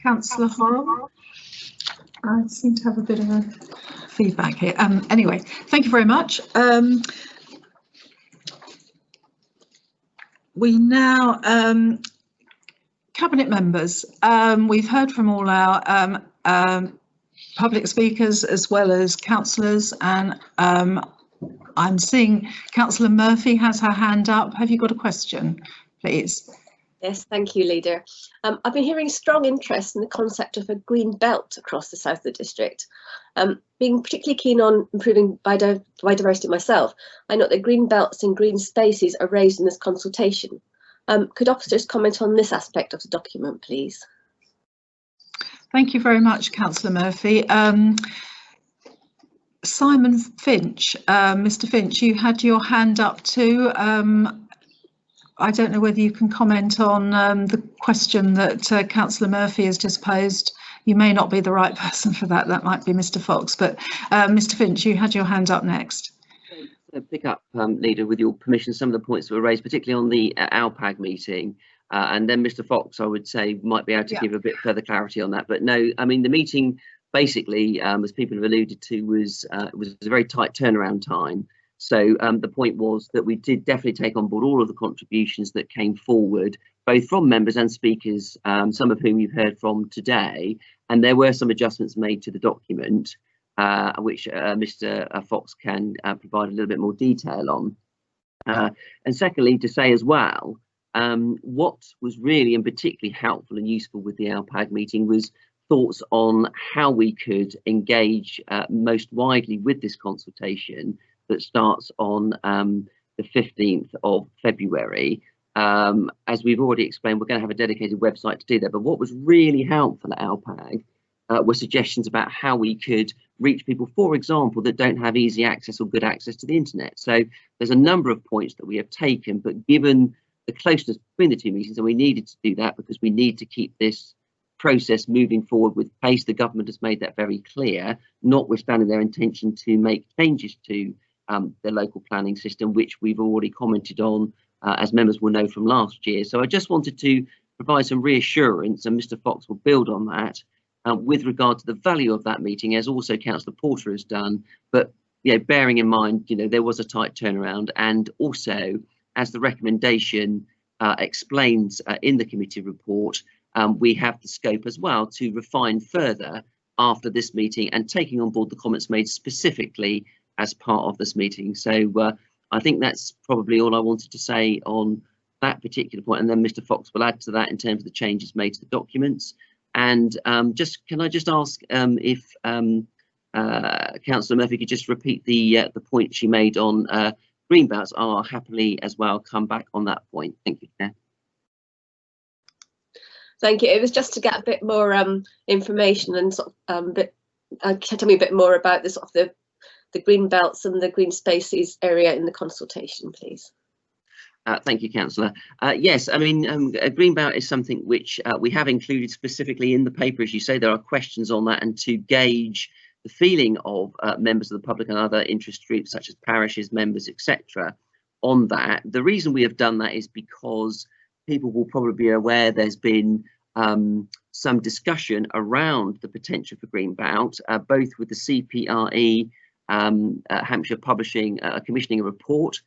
Councillor Horrell. I seem to have a bit of a feedback here. Anyway, thank you very much. We now, Cabinet members, we've heard from all our public speakers as well as councillors, and I'm seeing Councillor Murphy has her hand up. Have you got a question, please? Yes, thank you, Leader. I've been hearing strong interest in the concept of a green belt across the south of the district. Being particularly keen on improving biodiversity myself, I note that green belts and green spaces are raised in this consultation. Could officers comment on this aspect of the document, please? Thank you very much, Councillor Murphy. Simon Finch, Mr. Finch, you had your hand up too. I don't know whether you can comment on the question that Councillor Murphy has just posed. You may not be the right person for that. That might be Mr. Fox, but Mr. Finch, you had your hand up next. Pick up, Leader, with your permission, some of the points that were raised, particularly on the ALPAG meeting, and then Mr. Fox, I would say, might be able to give a bit further clarity on that. But no, I mean, the meeting basically, as people have alluded to, was a very tight turnaround time. So the point was that we did definitely take on board all of the contributions that came forward, both from members and speakers, some of whom you've heard from today. And there were some adjustments made to the document, which Mr. Fox can provide a little bit more detail on. And secondly, to say as well, what was really and particularly helpful and useful with the ALPAG meeting was thoughts on how we could engage most widely with this consultation that starts on the 15th of February. As we've already explained, we're going to have a dedicated website to do that. But what was really helpful at ALPAG were suggestions about how we could reach people, for example, that don't have easy access or good access to the internet. So there's a number of points that we have taken, but given the closeness between the two meetings, and we needed to do that because we need to keep this process moving forward with pace. The government has made that very clear, notwithstanding their intention to make changes to the local planning system, which we've already commented on, as members will know from last year. So I just wanted to provide some reassurance, and Mr. Fox will build on that, with regard to the value of that meeting, as also Councillor Porter has done. But bearing in mind, there was a tight turnaround, and also, as the recommendation explains in the committee report, we have the scope as well to refine further after this meeting, and taking on board the comments made specifically as part of this meeting. So I think that's probably all I wanted to say on that particular point, and then Mr. Fox will add to that in terms of the changes made to the documents. And can I just ask if Councillor Murphy could just repeat the point she made on green belts? I'll happily as well come back on that point. Thank you, Chair. Thank you. It was just to get a bit more information and sort of tell me a bit more about this sort of the green belts and the green spaces area in the consultation, please. Thank you, Councillor. Yes, I mean, a green belt is something which we have included specifically in the paper. As you say, there are questions on that, and to gauge the feeling of members of the public and other interest groups such as parishes, members, etc. on that. The reason we have done that is because people will probably be aware there's been some discussion around the potential for green belt, both with the CPRE, Hampshire Publishing, commissioning a report,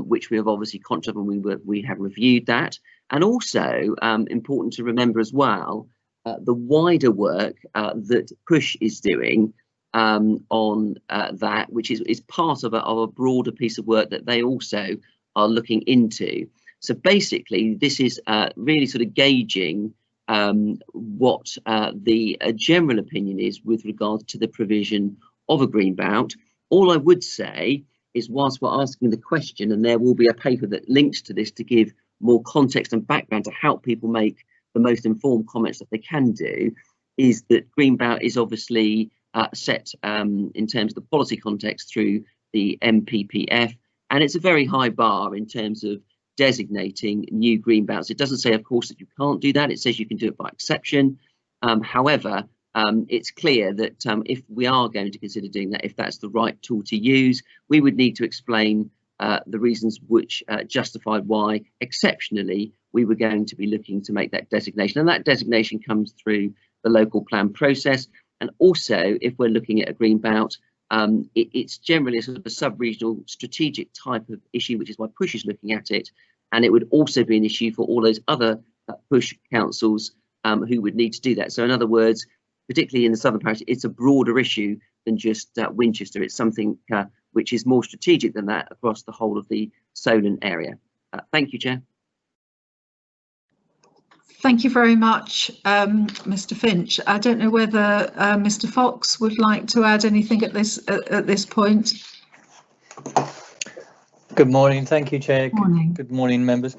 which we have obviously contacted, and we have reviewed that. And also important to remember as well, the wider work that Push is doing on that, which is part of a broader piece of work that they also are looking into. So basically, this is really sort of gauging what the general opinion is with regard to the provision of a green belt. All I would say is, whilst we're asking the question, and there will be a paper that links to this to give more context and background to help people make the most informed comments that they can do, is that green belt is obviously set in terms of the policy context through the MPPF, and it's a very high bar in terms of designating new green belts. It doesn't say, of course, that you can't do that. It says you can do it by exception. However, it's clear that if we are going to consider doing that, if that's the right tool to use, we would need to explain the reasons which justified why exceptionally we were going to be looking to make that designation. And that designation comes through the local plan process. And also, if we're looking at a green belt, it's generally a sort of a sub-regional strategic type of issue, which is why Push is looking at it. And it would also be an issue for all those other Push councils who would need to do that. So in other words, particularly in the Southern Parish, it's a broader issue than just Winchester. It's something which is more strategic than that across the whole of the Solent area. Thank you, Chair. Thank you very much, Mr. Finch. I don't know whether Mr. Fox would like to add anything at this point. Good morning. Thank you, Chair. Morning. Good morning, members.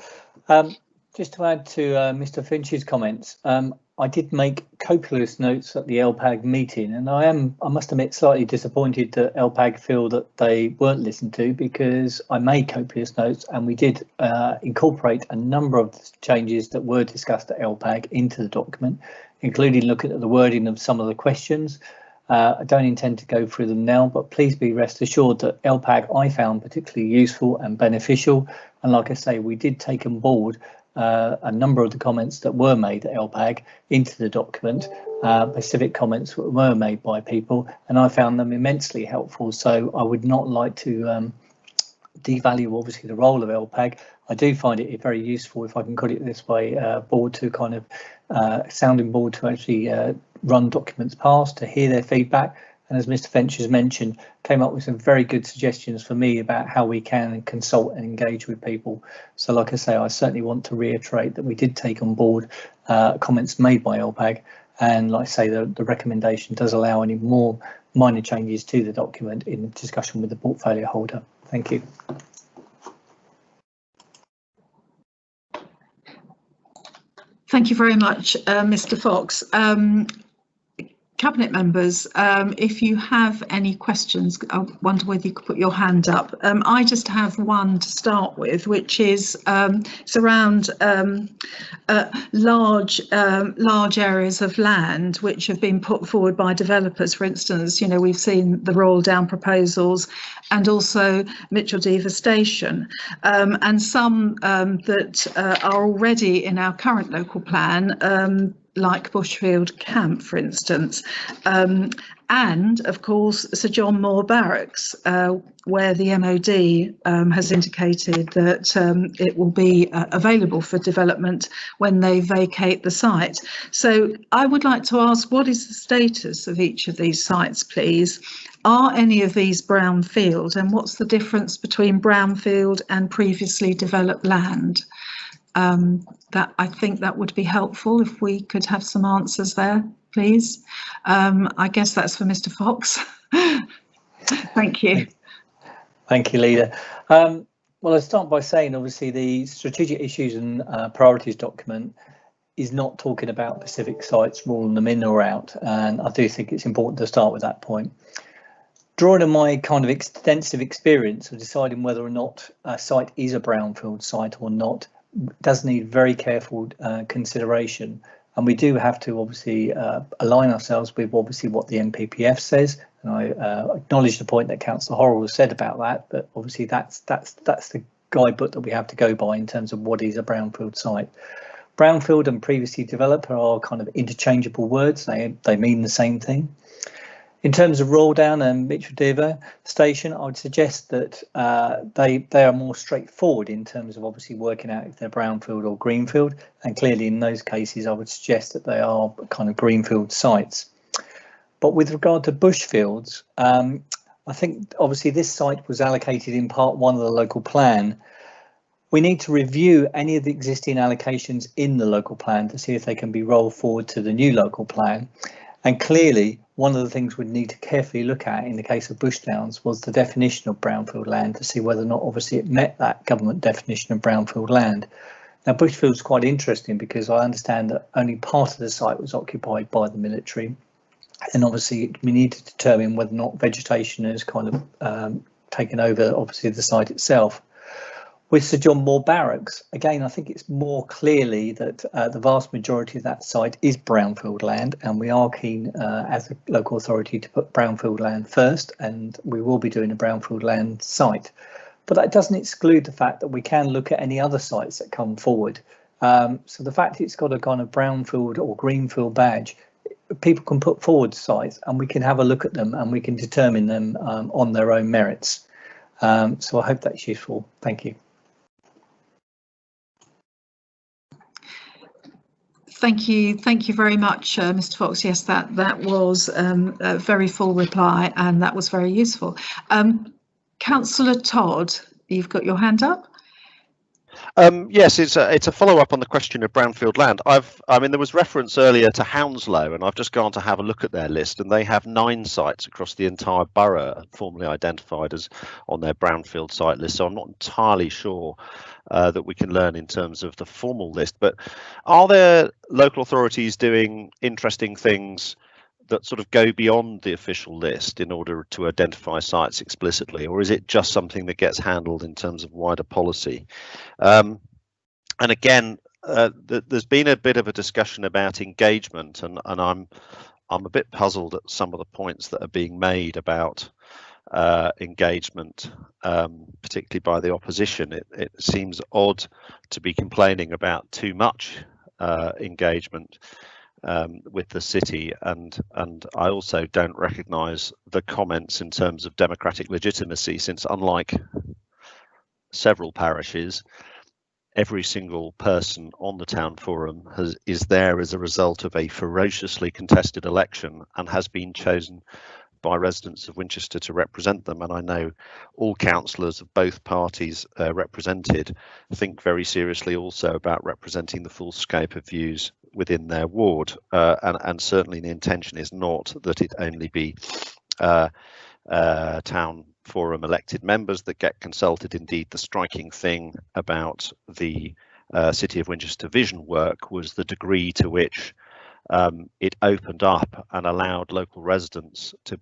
Just to add to Mr. Finch's comments, I did make copious notes at the LPAG meeting, and I must admit, slightly disappointed that LPAG feel that they weren't listened to, because I made copious notes and we did incorporate a number of the changes that were discussed at LPAG into the document, including looking at the wording of some of the questions. I don't intend to go through them now, but please be rest assured that LPAG I found particularly useful and beneficial. And like I say, we did take on board a number of the comments that were made at LPAG into the document, specific comments that were made by people, and I found them immensely helpful. So I would not like to devalue obviously the role of LPAG. I do find it very useful, if I can put it this way, board to kind of sounding board to actually run documents past, to hear their feedback. And as Mr. Finch has mentioned, came up with some very good suggestions for me about how we can consult and engage with people. So like I say, I certainly want to reiterate that we did take on board comments made by LPAG. And like I say, the recommendation does allow any more minor changes to the document in discussion with the portfolio holder. Thank you. Thank you very much, Mr. Fox. Cabinet members, if you have any questions, I wonder whether you could put your hand up. I just have one to start with, which is it's around large areas of land which have been put forward by developers. For instance, you know, we've seen the Royal Down proposals and also Mitchell Deaver Station, and some that are already in our current local plan, like Bushfield Camp, for instance, and of course Sir John Moore Barracks, where the MOD has indicated that it will be available for development when they vacate the site. So I would like to ask, what is the status of each of these sites, please? Are any of these brownfield, and what's the difference between brownfield and previously developed land? That I think that would be helpful if we could have some answers there, please. I guess that's for Mr. Fox. Thank you. Thank you, Leader. Well, I'll start by saying, obviously, the strategic issues and priorities document is not talking about specific sites, ruling them in or out, and I do think it's important to start with that point. Drawing on my kind of extensive experience of deciding whether or not a site is a brownfield site or not, does need very careful consideration, and we do have to obviously align ourselves with obviously what the MPPF says, and I acknowledge the point that Councillor Horrell has said about that, but obviously that's the guidebook that we have to go by in terms of what is a brownfield site. Brownfield and previously developed are kind of interchangeable words, they mean the same thing. In terms of Royal Down and Mitchell Deaver Station, I would suggest that they are more straightforward in terms of obviously working out if they're brownfield or greenfield, and clearly in those cases I would suggest that they are kind of greenfield sites. But with regard to Bushfields, I think obviously this site was allocated in Part 1 of the local plan. We need to review any of the existing allocations in the local plan to see if they can be rolled forward to the new local plan. And clearly, one of the things we'd need to carefully look at in the case of Bushdowns was the definition of brownfield land, to see whether or not obviously it met that government definition of brownfield land. Now, Bushfield is quite interesting because I understand that only part of the site was occupied by the military, And obviously we need to determine whether or not vegetation has kind of taken over obviously the site itself. With Sir John Moore Barracks, again, I think it's more clearly that the vast majority of that site is brownfield land, and we are keen as a local authority to put brownfield land first, and we will be doing a brownfield land site. But that doesn't exclude the fact that we can look at any other sites that come forward. So the fact it's got a kind of brownfield or greenfield badge, people can put forward sites and we can have a look at them and we can determine them on their own merits. So I hope that's useful. Thank you. Thank you very much, Mr. Fox. Yes, that was a very full reply, and that was very useful. Councillor Todd, you've got your hand up. Yes, it's a follow-up on the question of brownfield land. I mean, there was reference earlier to Hounslow, and I've just gone to have a look at their list, and they have 9 sites across the entire borough formally identified as on their brownfield site list. So I'm not entirely sure that we can learn in terms of the formal list. But are there local authorities doing interesting things that sort of go beyond the official list in order to identify sites explicitly, or is it just something that gets handled in terms of wider policy? And again, there's been a bit of a discussion about engagement, and I'm a bit puzzled at some of the points that are being made about engagement, particularly by the opposition. It seems odd to be complaining about too much engagement with the city, and I also don't recognise the comments in terms of democratic legitimacy, since unlike several parishes, every single person on the town forum is there as a result of a ferociously contested election and has been chosen by residents of Winchester to represent them. And I know all councillors of both parties represented think very seriously also about representing the full scope of views within their ward, and certainly the intention is not that it only be town forum elected members that get consulted. Indeed, the striking thing about the City of Winchester vision work was the degree to which it opened up and allowed local residents to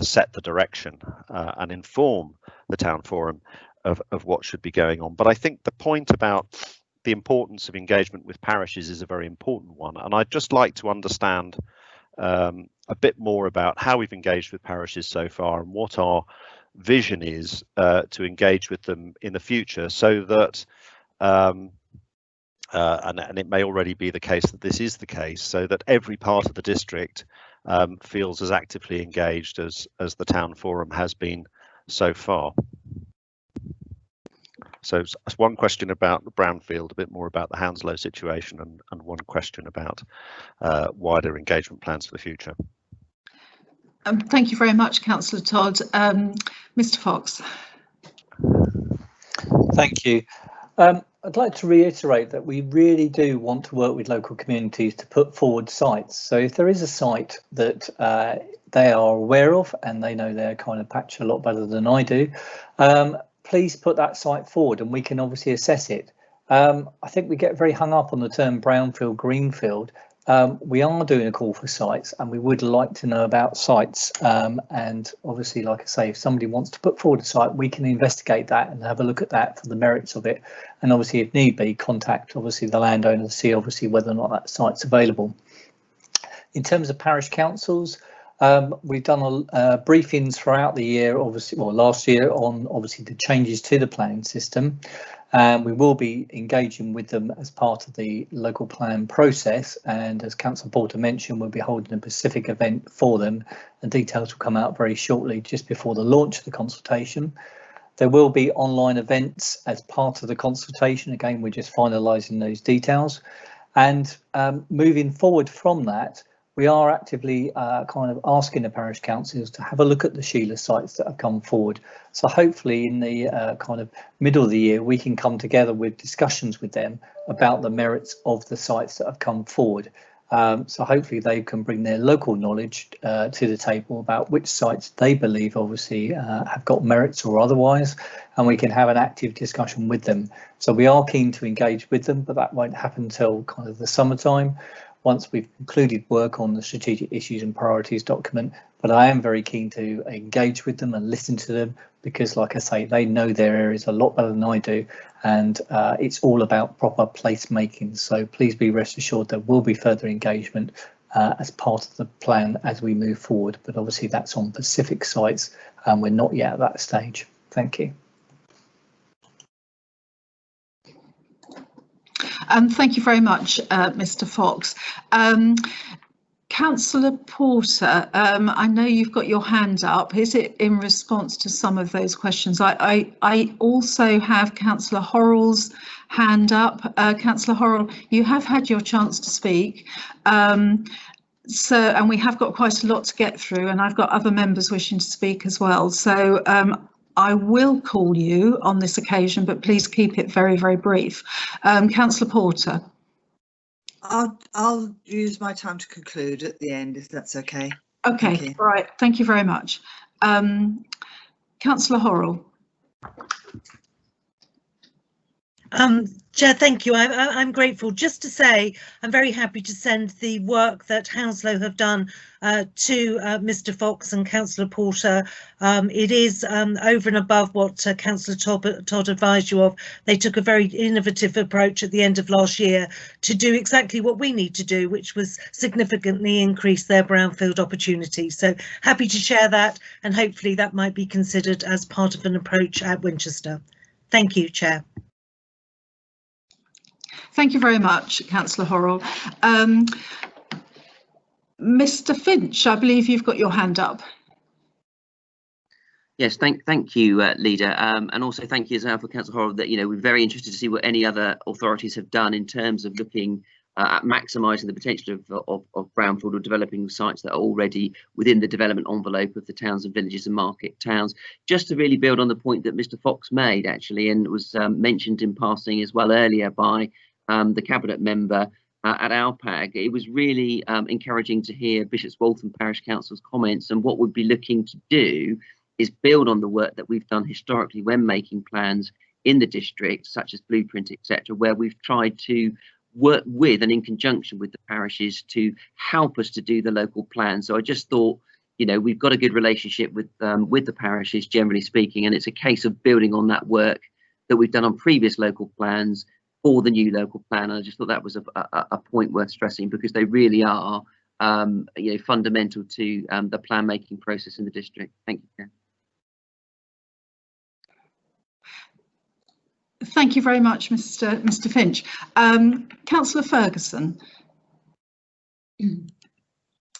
set the direction and inform the town forum of what should be going on. But I think the point about the importance of engagement with parishes is a very important one, and I'd just like to understand a bit more about how we've engaged with parishes so far and what our vision is to engage with them in the future, so that and it may already be the case that this is the case, so that every part of the district feels as actively engaged as the town forum has been so far. So that's one question about the brownfield, a bit more about the Hounslow situation, and one question about wider engagement plans for the future. Thank you very much, Councillor Todd. Mr. Fox. Thank you. I'd like to reiterate that we really do want to work with local communities to put forward sites. So if there is a site that they are aware of and they know their kind of patch a lot better than I do, please put that site forward and we can obviously assess it. I think we get very hung up on the term brownfield, greenfield. We are doing a call for sites and we would like to know about sites, and obviously, like I say, if somebody wants to put forward a site, we can investigate that and have a look at that for the merits of it, and obviously if need be, contact obviously the landowner to see obviously whether or not that site's available. In terms of parish councils, we've done briefings throughout the year, obviously, well, last year, on obviously the changes to the planning system. And we will be engaging with them as part of the local plan process. And as Councillor Porter mentioned, we'll be holding a specific event for them. And details will come out very shortly, just before the launch of the consultation. There will be online events as part of the consultation. Again, we're just finalising those details. And moving forward from that, we are actively kind of asking the parish councils to have a look at the Sheila sites that have come forward. So hopefully in the kind of middle of the year, we can come together with discussions with them about the merits of the sites that have come forward. So hopefully they can bring their local knowledge to the table about which sites they believe obviously have got merits or otherwise, and we can have an active discussion with them. So we are keen to engage with them, but that won't happen until kind of the summertime. once we've concluded work on the strategic issues and priorities document. But I am very keen to engage with them and listen to them, because like I say, they know their areas a lot better than I do, and it's all about proper placemaking. So please be rest assured there will be further engagement as part of the plan as we move forward, but obviously that's on Pacific sites and we're not yet at that stage. Thank you. Thank you very much, Mr. Fox. Councillor Porter, I know you've got your hand up. Is it in response to some of those questions? I also have Councillor Horrell's hand up. Councillor Horrell, you have had your chance to speak. And we have got quite a lot to get through, and I've got other members wishing to speak as well. So I will call you on this occasion, but please keep it very, very brief. Councillor Porter. I'll use my time to conclude at the end, if that's okay. Okay, all right. Thank you very much. Councillor Horrell. Chair, thank you. I'm grateful. Just to say, I'm very happy to send the work that Hounslow have done to Mr. Fox and Councillor Porter. It is over and above what Councillor Todd advised you of. They took a very innovative approach at the end of last year to do exactly what we need to do, which was significantly increase their brownfield opportunities. So happy to share that, and hopefully that might be considered as part of an approach at Winchester. Thank you, Chair. Thank you very much, Councillor Horrell. Mr. Finch, I believe you've got your hand up. Yes, thank you, Leader, and also thank you as well for Councillor Horrell. That we're very interested to see what any other authorities have done in terms of looking at maximising the potential of brownfield or developing sites that are already within the development envelope of the towns and villages and market towns. Just to really build on the point that Mr. Fox made, actually, and was mentioned in passing as well earlier by the Cabinet member at ALPAG, it was really encouraging to hear Bishop's Waltham Parish Council's comments, and what we'd be looking to do is build on the work that we've done historically when making plans in the district, such as Blueprint, etc., where we've tried to work with and in conjunction with the parishes to help us to do the local plan. So I just thought, we've got a good relationship with the parishes, generally speaking, and it's a case of building on that work that we've done on previous local plans for the new local plan. And I just thought that was a point worth stressing, because they really are fundamental to the plan making process in the district. Thank you, Chair. Thank you very much, Mr. Finch. Councillor Ferguson.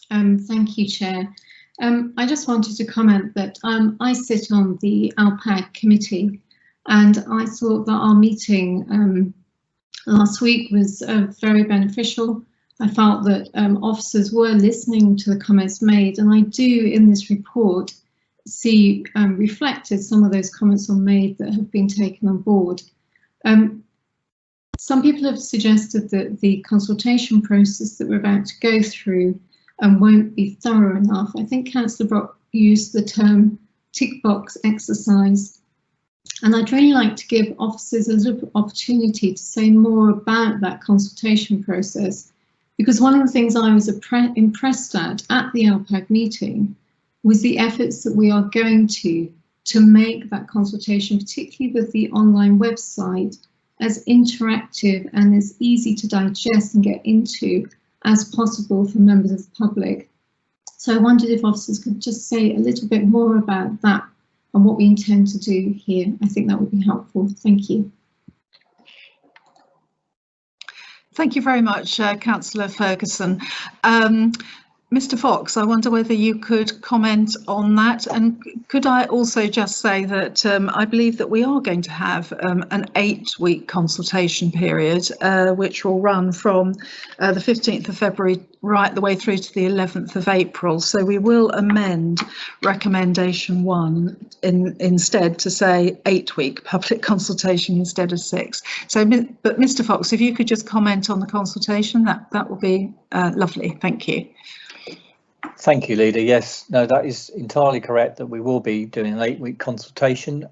Thank you, Chair. I just wanted to comment that I sit on the ALPAG committee, and I thought that our meeting last week was very beneficial. I felt that officers were listening to the comments made, and I do in this report see reflected some of those comments are made that have been taken on board. Some people have suggested that the consultation process that we're about to go through won't be thorough enough. I think Councillor Brock used the term tick box exercise. And I'd really like to give officers a little opportunity to say more about that consultation process, because one of the things I was impressed at the ALPAG meeting was the efforts that we are going to make that consultation, particularly with the online website, as interactive and as easy to digest and get into as possible for members of the public. So I wondered if officers could just say a little bit more about that and what we intend to do here. I think that would be helpful. Thank you. Thank you very much, Councillor Ferguson. Mr. Fox, I wonder whether you could comment on that, and could I also just say that I believe that we are going to have an 8-week consultation period, which will run from the 15th of February right the way through to the 11th of April. So we will amend recommendation 1 instead to say 8-week public consultation instead of 6. So, but Mr. Fox, if you could just comment on the consultation, that would be lovely. Thank you. Thank you, Leader. Yes, no, that is entirely correct that we will be doing an 8-week consultation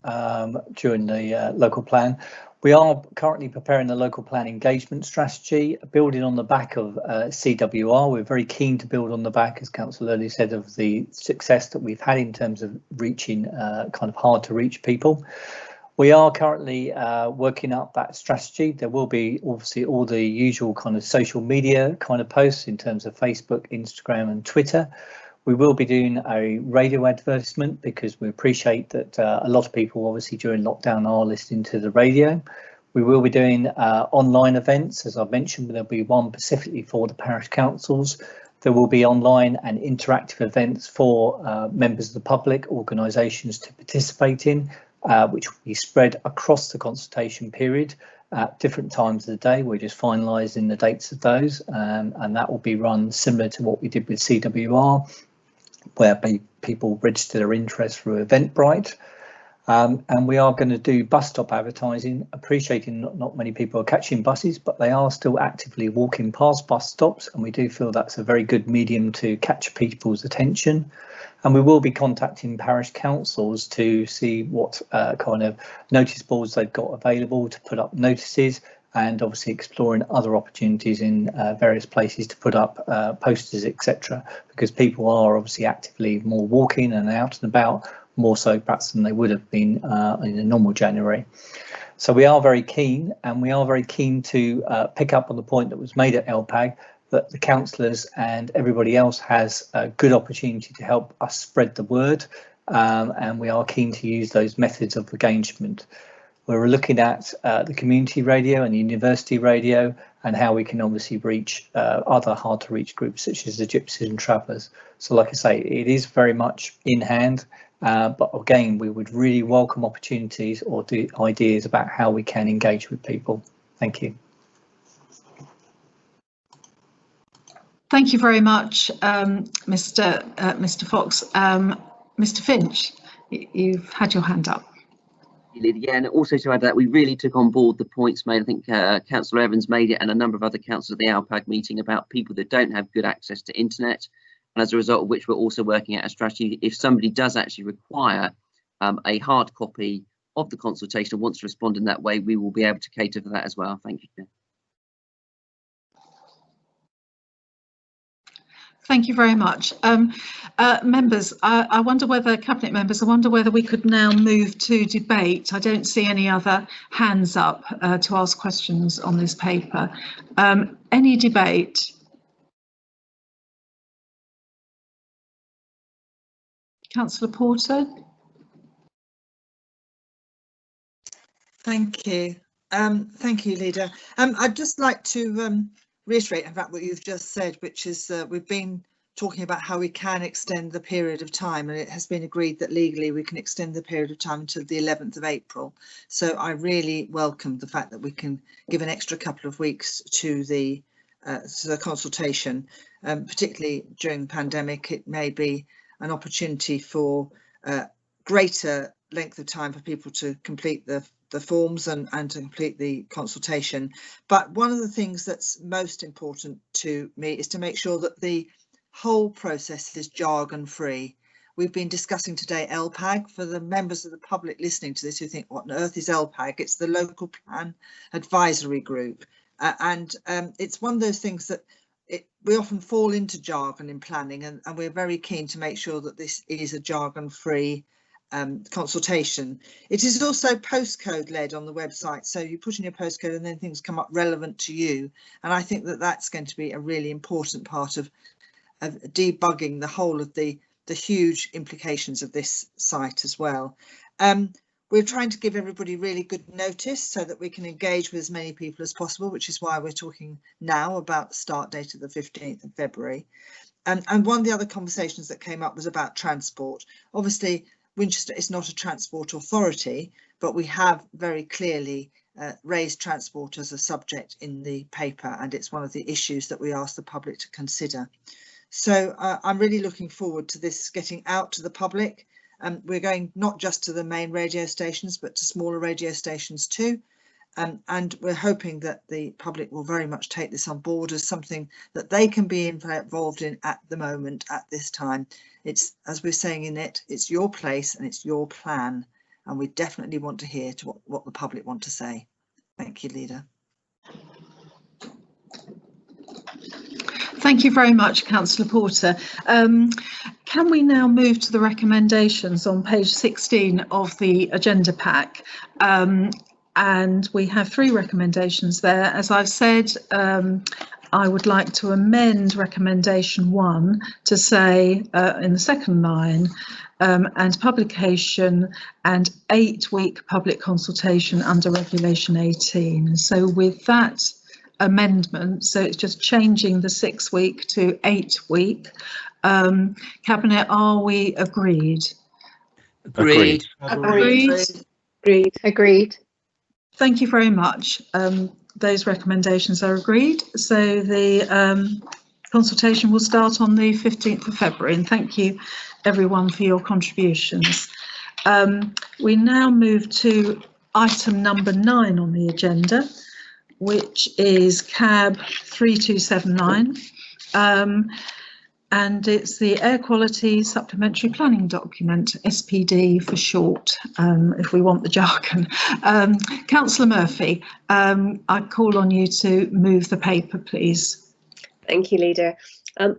during the local plan. We are currently preparing the local plan engagement strategy, building on the back of CWR. We're very keen to build on the back, as Councillor Lurley said, of the success that we've had in terms of reaching kind of hard to reach people. We are currently working up that strategy. There will be obviously all the usual kind of social media kind of posts in terms of Facebook, Instagram and Twitter. We will be doing a radio advertisement because we appreciate that a lot of people obviously during lockdown are listening to the radio. We will be doing online events, as I mentioned. There'll be one specifically for the parish councils. There will be online and interactive events for members of the public, organisations to participate in, which will be spread across the consultation period at different times of the day. We're just finalising the dates of those, and that will be run similar to what we did with CWR, where people register their interest through Eventbrite. And we are going to do bus stop advertising, appreciating not many people are catching buses, but they are still actively walking past bus stops, and we do feel that's a very good medium to catch people's attention. And we will be contacting parish councils to see what kind of notice boards they've got available to put up notices, and obviously exploring other opportunities in various places to put up posters, etc., because people are obviously actively more walking and out and about, more so perhaps than they would have been in a normal January. So we are very keen, and we are very keen to pick up on the point that was made at LPAG, that the councillors and everybody else has a good opportunity to help us spread the word, and we are keen to use those methods of engagement. We're looking at the community radio and the university radio, and how we can obviously reach other hard to reach groups such as the Gypsies and Travellers. So like I say, it is very much in hand, but again, we would really welcome opportunities or ideas about how we can engage with people. Thank you. Thank you very much, Mr. Fox. Mr. Finch, you've had your hand up. Yeah, and also to add that, we really took on board the points made. I think Councillor Evans made it, and a number of other councillors at the ALPAG meeting, about people that don't have good access to internet, and as a result of which we're also working out a strategy. If somebody does actually require a hard copy of the consultation and wants to respond in that way, we will be able to cater for that as well. Thank you, Chair. Thank you very much. Members, I wonder whether, Cabinet members, I wonder whether we could now move to debate. I don't see any other hands up to ask questions on this paper. Any debate? Councillor Porter? Thank you. Thank you, Leader. I'd just like to reiterate in fact what you've just said, which is we've been talking about how we can extend the period of time, and it has been agreed that legally we can extend the period of time until the 11th of April. So I really welcome the fact that we can give an extra couple of weeks to the consultation, particularly during the pandemic. It may be an opportunity for greater length of time for people to complete the forms and to complete the consultation. But one of the things that's most important to me is to make sure that the whole process is jargon free. We've been discussing today LPAG. For the members of the public listening to this who think, what on earth is LPAG? It's the Local Plan Advisory Group. And it's one of those things that we often fall into jargon in planning, and we're very keen to make sure that this is a jargon free consultation. It is also postcode led on the website, so you put in your postcode and then things come up relevant to you, and I think that that's going to be a really important part of debugging the whole of the huge implications of this site as well. We're trying to give everybody really good notice so that we can engage with as many people as possible, which is why we're talking now about the start date of the 15th of February. And one of the other conversations that came up was about transport. Obviously, Winchester is not a transport authority, but we have very clearly raised transport as a subject in the paper, and it's one of the issues that we ask the public to consider. So I'm really looking forward to this getting out to the public. We're going not just to the main radio stations, but to smaller radio stations too. And we're hoping that the public will very much take this on board as something that they can be involved in at the moment, at this time. It's, as we're saying in it, it's your place and it's your plan. And we definitely want to hear what the public want to say. Thank you, Leader. Thank you very much, Councillor Porter. Can we now move to the recommendations on page 16 of the agenda pack? And we have 3 recommendations there. As I've said, I would like to amend recommendation 1 to say in the second line, and publication and 8-week public consultation under regulation 18. So with that amendment, so it's just changing the 6-week to 8-week. Cabinet, are we agreed? Agreed. Agreed. Thank you very much. Those recommendations are agreed. So the consultation will start on the 15th of February, and thank you everyone for your contributions. We now move to item number 9 on the agenda, which is CAB 3279, and it's the Air Quality Supplementary Planning Document, SPD for short, if we want the jargon. Councillor Murphy, I call on you to move the paper, please. Thank you, Leader.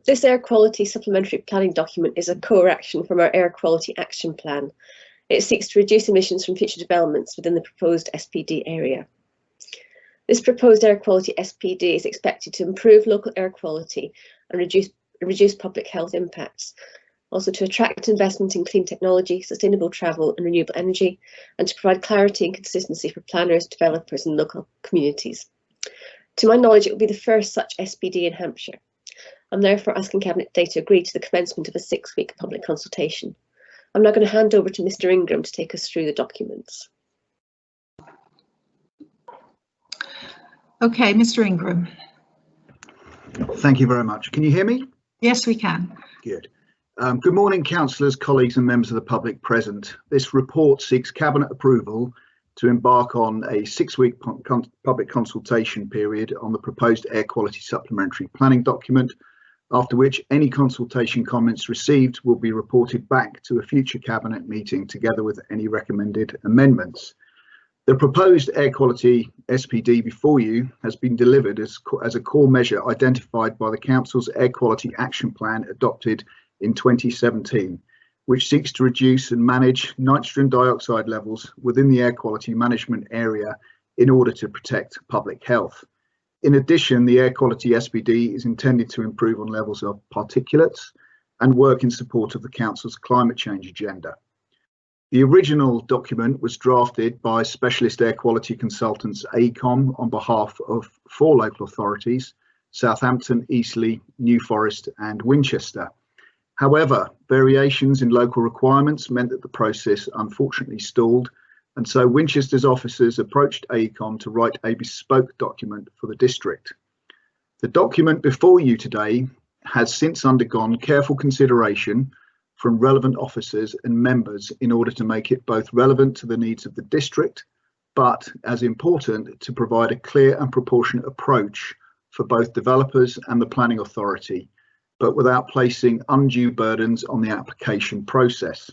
This Air Quality Supplementary Planning Document is a core action from our Air Quality Action Plan. It seeks to reduce emissions from future developments within the proposed SPD area. This proposed air quality SPD is expected to improve local air quality and reduce public health impacts, also to attract investment in clean technology, sustainable travel and renewable energy, and to provide clarity and consistency for planners, developers and local communities. To my knowledge, it will be the first such SPD in Hampshire. I'm therefore asking Cabinet today to agree to the commencement of a 6-week public consultation. I'm now going to hand over to Mr. Ingram to take us through the documents. Okay, Mr. Ingram. Thank you very much. Can you hear me? Yes, we can. Good. Good morning, councillors, colleagues and members of the public present. This report seeks Cabinet approval to embark on a 6-week public consultation period on the proposed Air Quality Supplementary Planning Document, after which any consultation comments received will be reported back to a future Cabinet meeting together with any recommended amendments. The proposed air quality SPD before you has been delivered as a core measure identified by the Council's Air Quality Action Plan adopted in 2017, which seeks to reduce and manage nitrogen dioxide levels within the air quality management area in order to protect public health. In addition, the air quality SPD is intended to improve on levels of particulates and work in support of the Council's climate change agenda. The original document was drafted by specialist air quality consultants AECOM on behalf of 4 local authorities, Southampton, Eastleigh, New Forest and Winchester. However, variations in local requirements meant that the process unfortunately stalled, and so Winchester's officers approached AECOM to write a bespoke document for the district. The document before you today has since undergone careful consideration from relevant officers and members in order to make it both relevant to the needs of the district, but as important, to provide a clear and proportionate approach for both developers and the planning authority, but without placing undue burdens on the application process.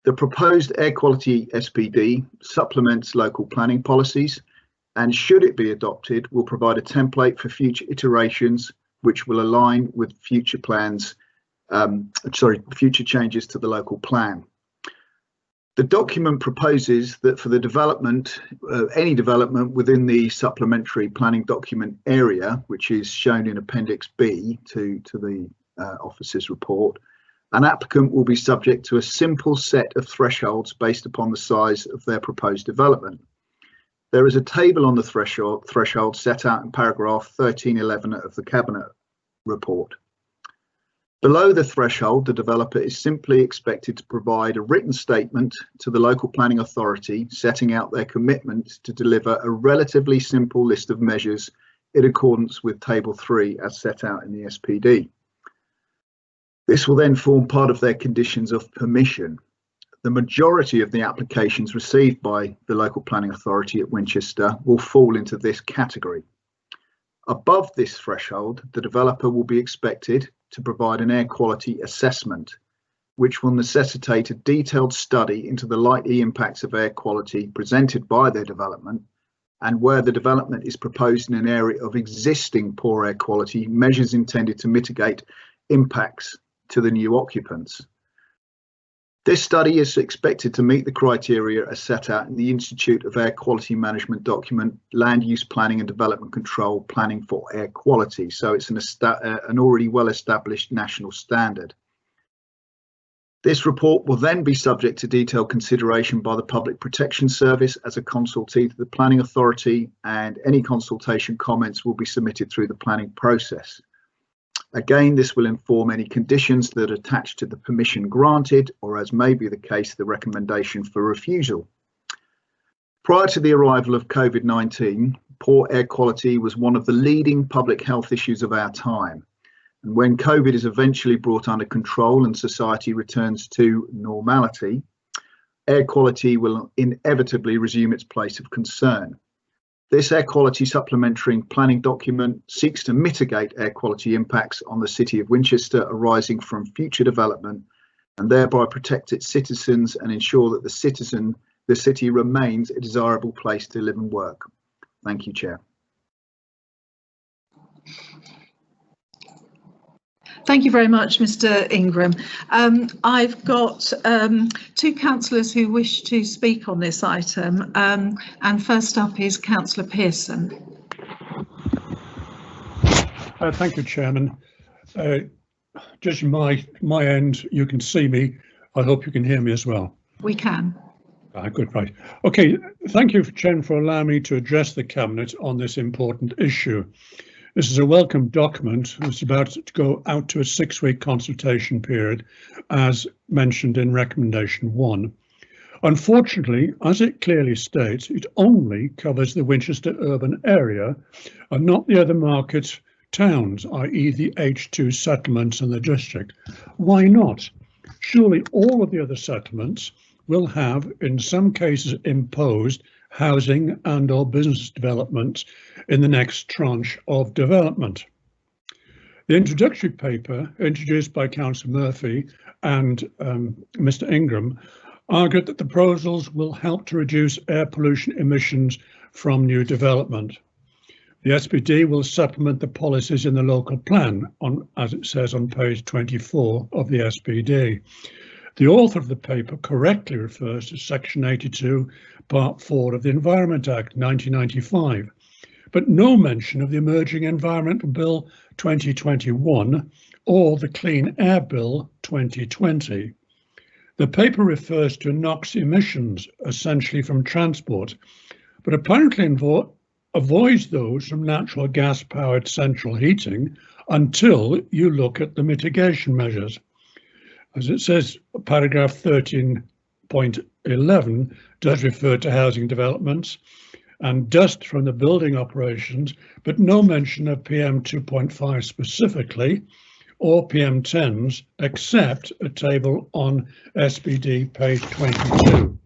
The proposed air quality SPD supplements local planning policies, and should it be adopted, will provide a template for future iterations which will align with future plans future changes to the local plan. The document proposes that for the development, any development within the supplementary planning document area, which is shown in Appendix B to the officer's report, an applicant will be subject to a simple set of thresholds based upon the size of their proposed development. There is a table on the threshold set out in paragraph 1311 of the Cabinet report. Below the threshold, the developer is simply expected to provide a written statement to the local planning authority setting out their commitment to deliver a relatively simple list of measures in accordance with Table 3 as set out in the SPD. This will then form part of their conditions of permission. The majority of the applications received by the local planning authority at Winchester will fall into this category. Above this threshold, the developer will be expected to provide an air quality assessment, which will necessitate a detailed study into the likely impacts of air quality presented by their development and where the development is proposed in an area of existing poor air quality, measures intended to mitigate impacts to the new occupants. This study is expected to meet the criteria as set out in the Institute of Air Quality Management document, Land Use Planning and Development Control, Planning for Air Quality. So it's an already well-established national standard. This report will then be subject to detailed consideration by the Public Protection Service as a consultee to the Planning Authority, and any consultation comments will be submitted through the planning process. Again, this will inform any conditions that attach to the permission granted, or as may be the case, the recommendation for refusal. Prior to the arrival of COVID-19, poor air quality was one of the leading public health issues of our time. And when COVID is eventually brought under control and society returns to normality, air quality will inevitably resume its place of concern. This air quality supplementary planning document seeks to mitigate air quality impacts on the City of Winchester arising from future development, and thereby protect its citizens and ensure that the city remains a desirable place to live and work. Thank you, Chair. Thank you very much, Mr. Ingram. I've got two councillors who wish to speak on this item, and first up is Councillor Pearson. Thank you, Chairman. Just my end, you can see me. I hope you can hear me as well. We can. Good, right. Okay, thank you, Chen, for allowing me to address the Cabinet on this important issue. This is a welcome document. It's about to go out to a 6-week consultation period, as mentioned in Recommendation 1. Unfortunately, as it clearly states, it only covers the Winchester urban area and not the other market towns, i.e. the H2 settlements and the district. Why not? Surely all of the other settlements will have, in some cases, imposed housing and or business development in the next tranche of development. The introductory paper introduced by Councillor Murphy and Mr. Ingram argued that the proposals will help to reduce air pollution emissions from new development. The SPD will supplement the policies in the local plan, as it says on page 24 of the SPD. The author of the paper correctly refers to Section 82, Part 4 of the Environment Act 1995, but no mention of the emerging Environmental Bill 2021 or the Clean Air Bill 2020. The paper refers to NOx emissions, essentially from transport, but apparently avoids those from natural gas-powered central heating until you look at the mitigation measures. As it says, paragraph 13.11 does refer to housing developments and dust from the building operations, but no mention of PM 2.5 specifically or PM10s, except a table on SPD page 22.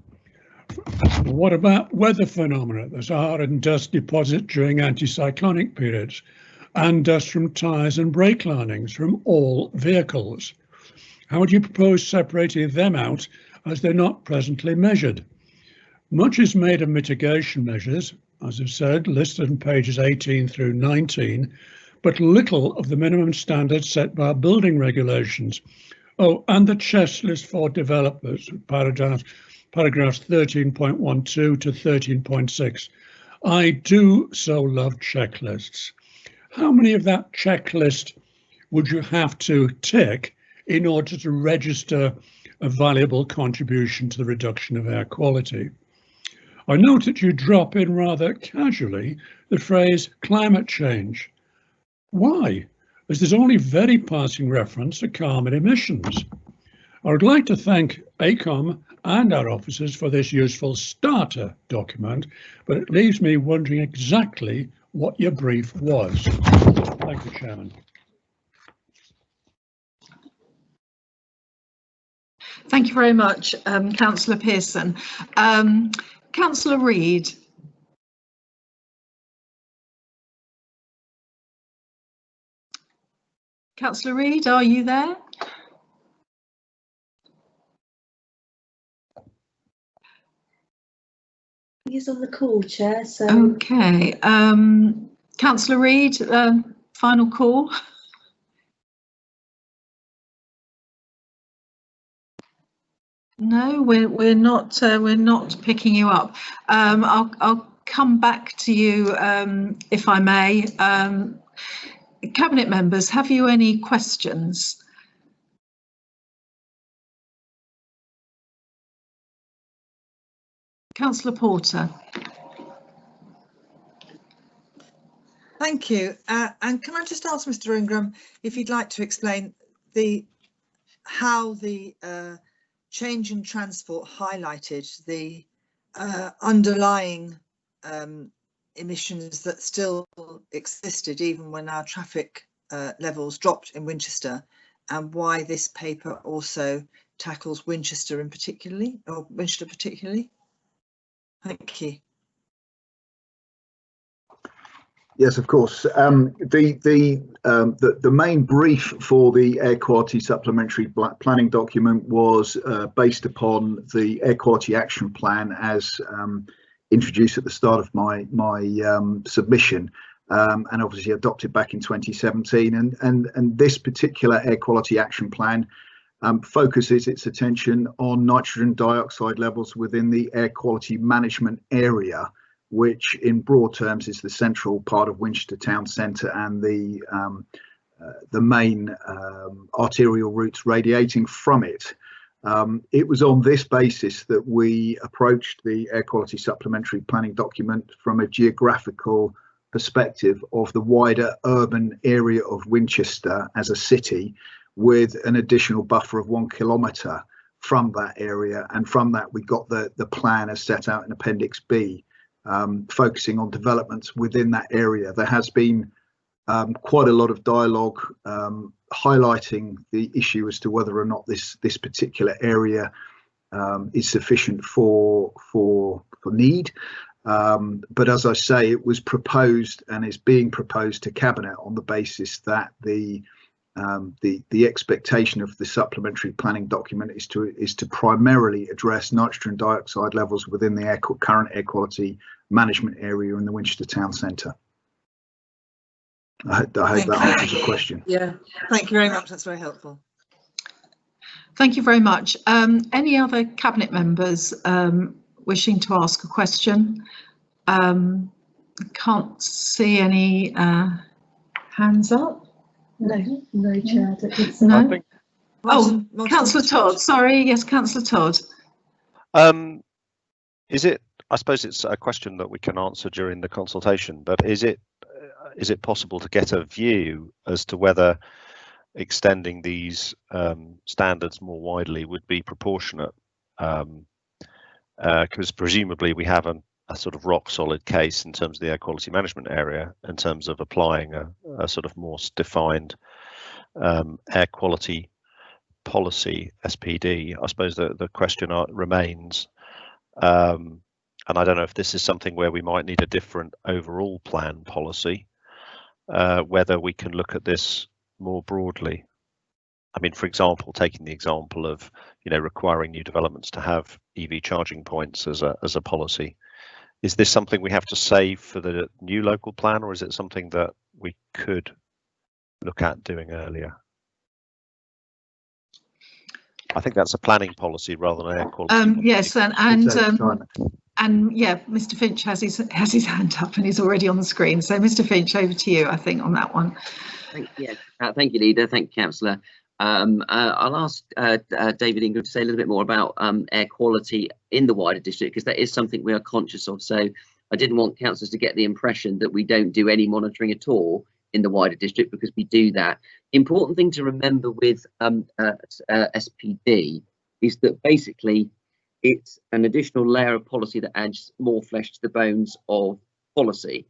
What about weather phenomena? There's Sahara and dust deposit during anticyclonic periods and dust from tyres and brake linings from all vehicles. How would you propose separating them out as they're not presently measured? Much is made of mitigation measures, as I've said, listed in pages 18 through 19, but little of the minimum standards set by building regulations. Oh, and the checklist for developers, paragraphs 13.12 to 13.6. I do so love checklists. How many of that checklist would you have to tick in order to register a valuable contribution to the reduction of air quality? I note that you drop in rather casually the phrase climate change. Why? As there's only very passing reference to carbon emissions. I would like to thank ACOM and our officers for this useful starter document, but it leaves me wondering exactly what your brief was. Thank you, Chairman. Thank you very much, Councillor Pearson. Councillor Reid. Councillor Reid, are you there? He's on the call, Chair. So Okay, Councillor Reid, final call. No, we're not picking you up. I'll come back to you if I may. Cabinet members, have you any questions? Councillor Porter. Thank you. And can I just ask Mr. Ingram if you'd like to explain how the change in transport highlighted the underlying emissions that still existed even when our traffic levels dropped in Winchester, and why this paper also tackles Winchester particularly? Thank you. Yes, of course. The main brief for the air quality supplementary planning document was based upon the air quality action plan as introduced at the start of my submission, and obviously adopted back in 2017. And this particular air quality action plan focuses its attention on nitrogen dioxide levels within the air quality management area, which in broad terms is the central part of Winchester town centre and the main arterial routes radiating from it. It was on this basis that we approached the air quality supplementary planning document from a geographical perspective of the wider urban area of Winchester as a city, with an additional buffer of 1 kilometre from that area. And from that we got the plan as set out in Appendix B, focusing on developments within that area. There has been quite a lot of dialogue highlighting the issue as to whether or not this particular area is sufficient for need. But as I say, it was proposed and is being proposed to Cabinet on the basis that the expectation of the supplementary planning document is to primarily address nitrogen dioxide levels within the current air quality management area in the Winchester town centre. I hope that answers the question. Yeah, thank you very much. That's very helpful. Thank you very much. Any other Cabinet members wishing to ask a question? Can't see any hands up. No, Chair. No. Oh, Councillor Todd. Sorry, yes, Councillor Todd. Is it? I suppose it's a question that we can answer during the consultation. But is it possible to get a view as to whether extending these standards more widely would be proportionate? Because presumably we have a sort of rock solid case in terms of the air quality management area, in terms of applying a sort of more defined air quality policy, SPD. I suppose the question remains, and I don't know if this is something where we might need a different overall plan policy, whether we can look at this more broadly. I mean, for example, taking the example of, requiring new developments to have EV charging points as a policy. Is this something we have to save for the new local plan, or is it something that we could look at doing earlier? I think that's a planning policy rather than air quality. Yes, and yeah, Mr. Finch has his hand up and he's already on the screen. So, Mr. Finch, over to you, I think, on that one. Thank you, Leader. Thank you, Councillor. I'll ask David Ingram to say a little bit more about air quality in the wider district, because that is something we are conscious of. So I didn't want councillors to get the impression that we don't do any monitoring at all in the wider district, because we do that. Important thing to remember with SPD is that basically it's an additional layer of policy that adds more flesh to the bones of policy.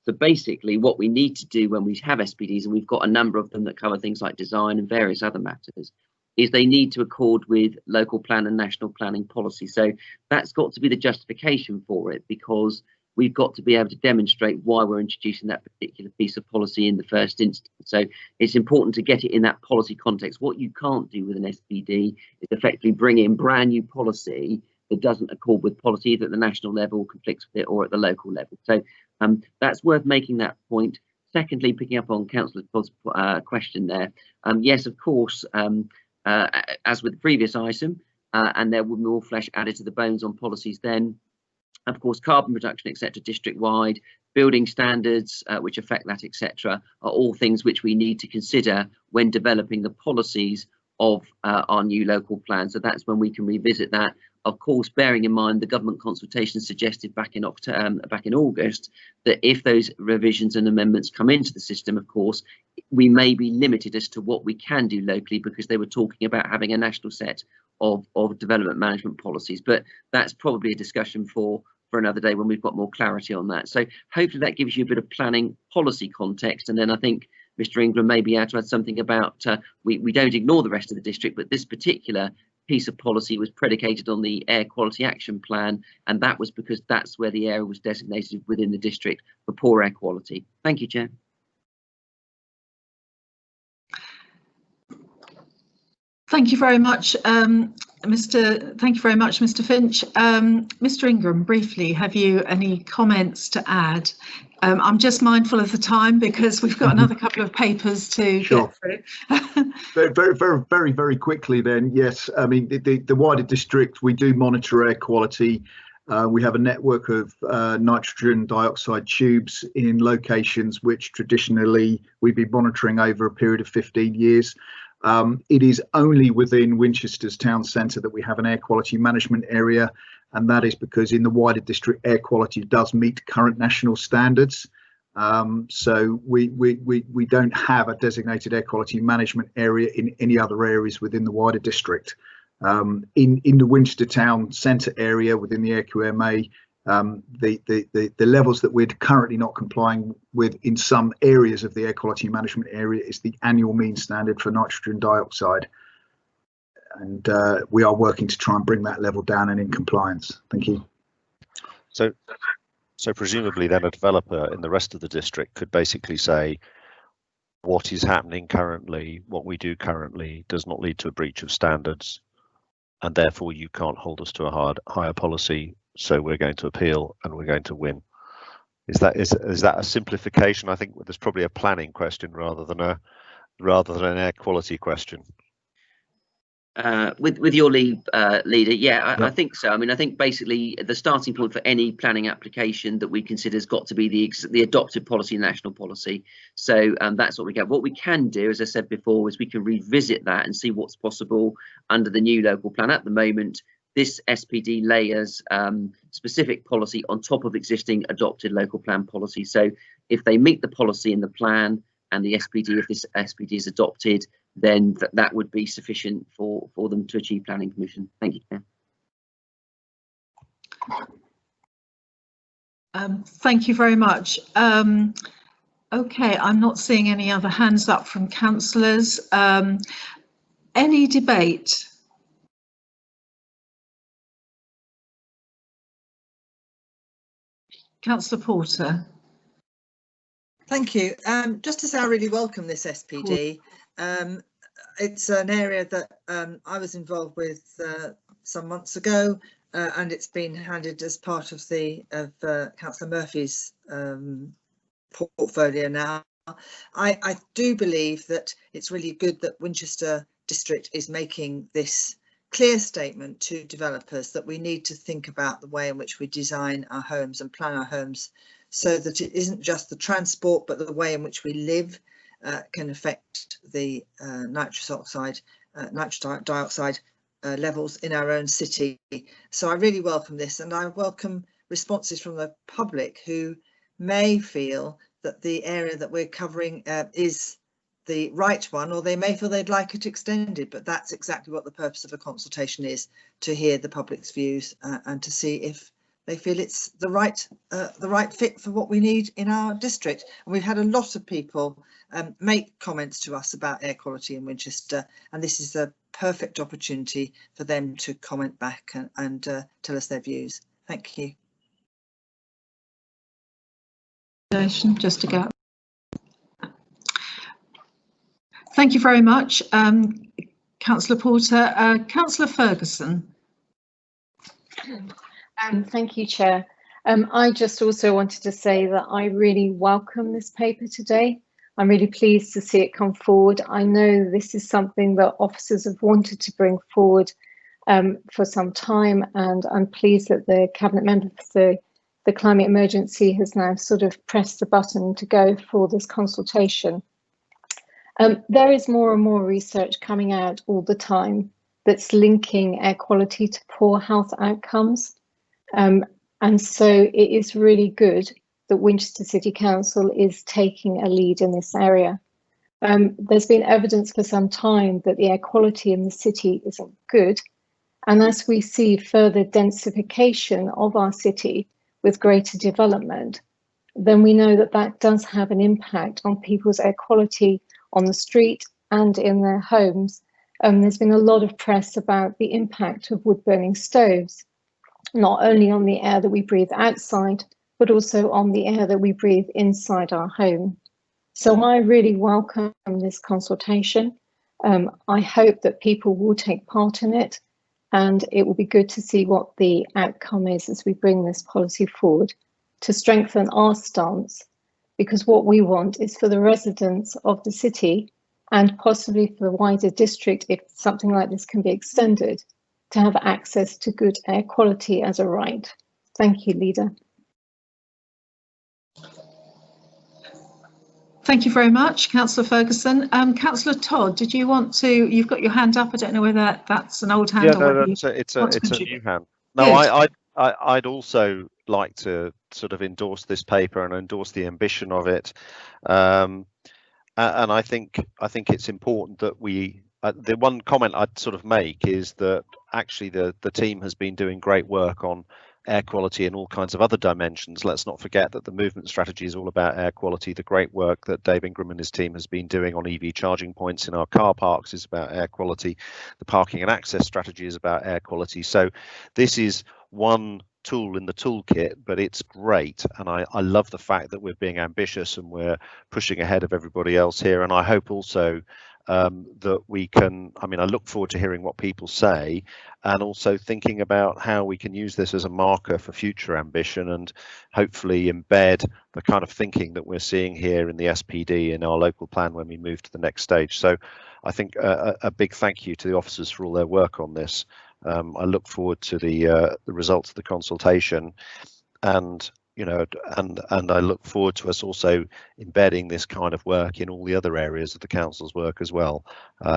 So basically what we need to do when we have SPDs, and we've got a number of them that cover things like design and various other matters, is they need to accord with local plan and national planning policy. So that's got to be the justification for it, because we've got to be able to demonstrate why we're introducing that particular piece of policy in the first instance. So it's important to get it in that policy context. What you can't do with an SPD is effectively bring in brand new policy that doesn't accord with policy, either at the national level, conflicts with it, or at the local level. So that's worth making that point. Secondly, picking up on Councillor Todd's question there, yes, of course, as with the previous item, and there will be more flesh added to the bones on policies then. Of course, carbon reduction, etc., district-wide, building standards which affect that, etc., are all things which we need to consider when developing the policies of our new local plan. So that's when we can revisit that. Of course, bearing in mind the government consultation suggested back in August that if those revisions and amendments come into the system, of course, we may be limited as to what we can do locally, because they were talking about having a national set of development management policies. But that's probably a discussion for another day when we've got more clarity on that. So hopefully that gives you a bit of planning policy context. And then I think Mr. Ingram may be able to add something about we don't ignore the rest of the district, but this particular piece of policy was predicated on the Air Quality Action Plan, and that was because that's where the area was designated within the district for poor air quality. Thank you, Chair. Thank you very much, Mr. Finch. Mr. Ingram, briefly, have you any comments to add? I'm just mindful of the time because we've got another couple of papers to get through. very quickly then. Yes, I mean the wider district, we do monitor air quality. We have a network of nitrogen dioxide tubes in locations which traditionally we've been monitoring over a period of 15 years. It is only within Winchester's town centre that we have an air quality management area, and that is because in the wider district air quality does meet current national standards. So we don't have a designated air quality management area in any other areas within the wider district. In the Winchester town centre area within the AirQMA, the levels that we're currently not complying with in some areas of the air quality management area is the annual mean standard for nitrogen dioxide, and we are working to try and bring that level down and in compliance. Thank you. So presumably then a developer in the rest of the district could basically say what is happening currently, what we do currently does not lead to a breach of standards, and therefore you can't hold us to a higher policy, so we're going to appeal and we're going to win. Is that a simplification? I think there's probably a planning question rather than an air quality question. With your lead, leader, yeah, I think so. I mean, I think basically the starting point for any planning application that we consider has got to be the adopted policy, national policy. So that's what we get. What we can do, as I said before, is we can revisit that and see what's possible under the new local plan. At the moment, this SPD layers specific policy on top of existing adopted local plan policy. So if they meet the policy in the plan and the SPD, if this SPD is adopted, then that would be sufficient for them to achieve planning permission. Thank you, Chair. Thank you very much. Okay, I'm not seeing any other hands up from councillors. Any debate? Councillor Porter. Thank you. Just to say I really welcome this SPD. It's an area that I was involved with some months ago, and it's been handed as part of Councillor Murphy's portfolio now. I do believe that it's really good that Winchester District is making this clear statement to developers that we need to think about the way in which we design our homes and plan our homes, so that it isn't just the transport, but the way in which we live can affect the nitrous dioxide levels in our own city. So I really welcome this, and I welcome responses from the public who may feel that the area that we're covering is the right one, or they may feel they'd like it extended. But that's exactly what the purpose of a consultation is, to hear the public's views and to see if they feel it's the right fit for what we need in our district. And we've had a lot of people make comments to us about air quality in Winchester, and this is a perfect opportunity for them to comment back and tell us their views. Thank you. Just to go. Thank you very much, Councillor Porter. Councillor Ferguson. Thank you, Chair. I just also wanted to say that I really welcome this paper today. I'm really pleased to see it come forward. I know this is something that officers have wanted to bring forward for some time, and I'm pleased that the Cabinet Member for the climate emergency has now sort of pressed the button to go for this consultation. There is more and more research coming out all the time that's linking air quality to poor health outcomes. And so it is really good that Winchester City Council is taking a lead in this area. There's been evidence for some time that the air quality in the city isn't good. And as we see further densification of our city with greater development, then we know that that does have an impact on people's air quality on the street and in their homes. There's been a lot of press about the impact of wood burning stoves, not only on the air that we breathe outside, but also on the air that we breathe inside our home. So I really welcome this consultation. I hope that people will take part in it, and it will be good to see what the outcome is as we bring this policy forward to strengthen our stance, because what we want is for the residents of the city and possibly for the wider district, if something like this can be extended, to have access to good air quality as a right. Thank you, Leader. Thank you very much, Councillor Ferguson. Councillor Todd, did you want to, you've got your hand up, I don't know whether that's an old hand or whether it's a new hand. No, I'd also like to sort of endorse this paper and endorse the ambition of it. And I think it's important that we, the one comment I'd sort of make is that actually the team has been doing great work on air quality and all kinds of other dimensions. Let's not forget that the movement strategy is all about air quality. The great work that Dave Ingram and his team has been doing on EV charging points in our car parks is about air quality. The parking and access strategy is about air quality. So this is one tool in the toolkit, but it's great, and I love the fact that we're being ambitious and we're pushing ahead of everybody else here. And I hope also that we can, I mean, I look forward to hearing what people say, and also thinking about how we can use this as a marker for future ambition and hopefully embed the kind of thinking that we're seeing here in the SPD in our local plan when we move to the next stage. So I think a big thank you to the officers for all their work on this. I look forward to the results of the consultation, and and I look forward to us also embedding this kind of work in all the other areas of the council's work as well.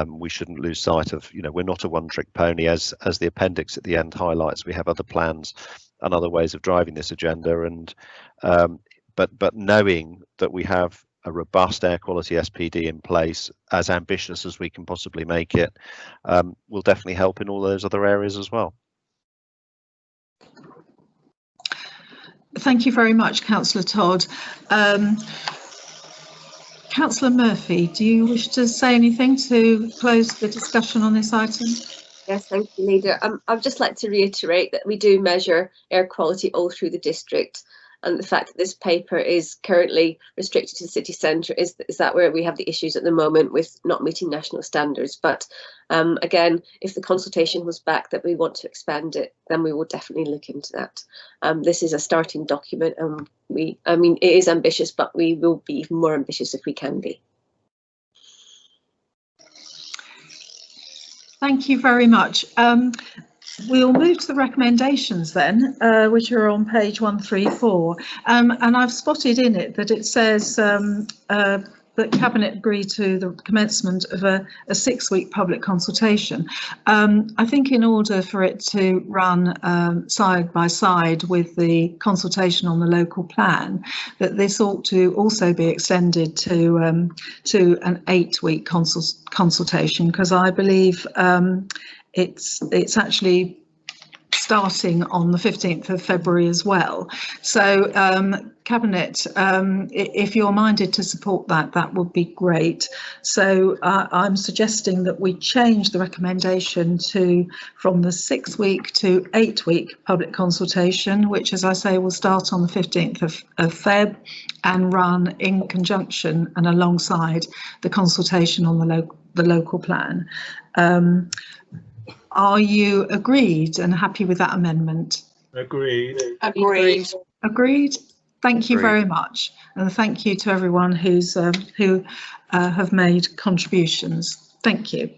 We shouldn't lose sight of, we're not a one-trick pony, as the appendix at the end highlights. We have other plans and other ways of driving this agenda, and but knowing that we have a robust air quality SPD in place, as ambitious as we can possibly make it, will definitely help in all those other areas as well. Thank you very much, Councillor Todd. Councillor Murphy, do you wish to say anything to close the discussion on this item? Yes, thank you, Leader. I'd just like to reiterate that we do measure air quality all through the district, and the fact that this paper is currently restricted to the city centre is that where we have the issues at the moment with not meeting national standards. But again, if the consultation was back that we want to expand it, then we will definitely look into that. This is a starting document, and I mean, it is ambitious, but we will be even more ambitious if we can be. Thank you very much. We'll move to the recommendations then, which are on page 134, and I've spotted in it that it says that Cabinet agreed to the commencement of a 6-week public consultation. I think in order for it to run side by side with the consultation on the local plan, that this ought to also be extended to an 8-week consultation, because I believe it's actually starting on the 15th of February as well. So Cabinet, if you're minded to support that, that would be great. So I'm suggesting that we change the recommendation from the 6-week to 8-week public consultation, which, as I say, will start on the 15th of Feb and run in conjunction and alongside the consultation on the local plan. Are you agreed and happy with that amendment? Agreed. Agreed. Agreed. Thank you Agreed. very much, and thank you to everyone who have made contributions. Thank you.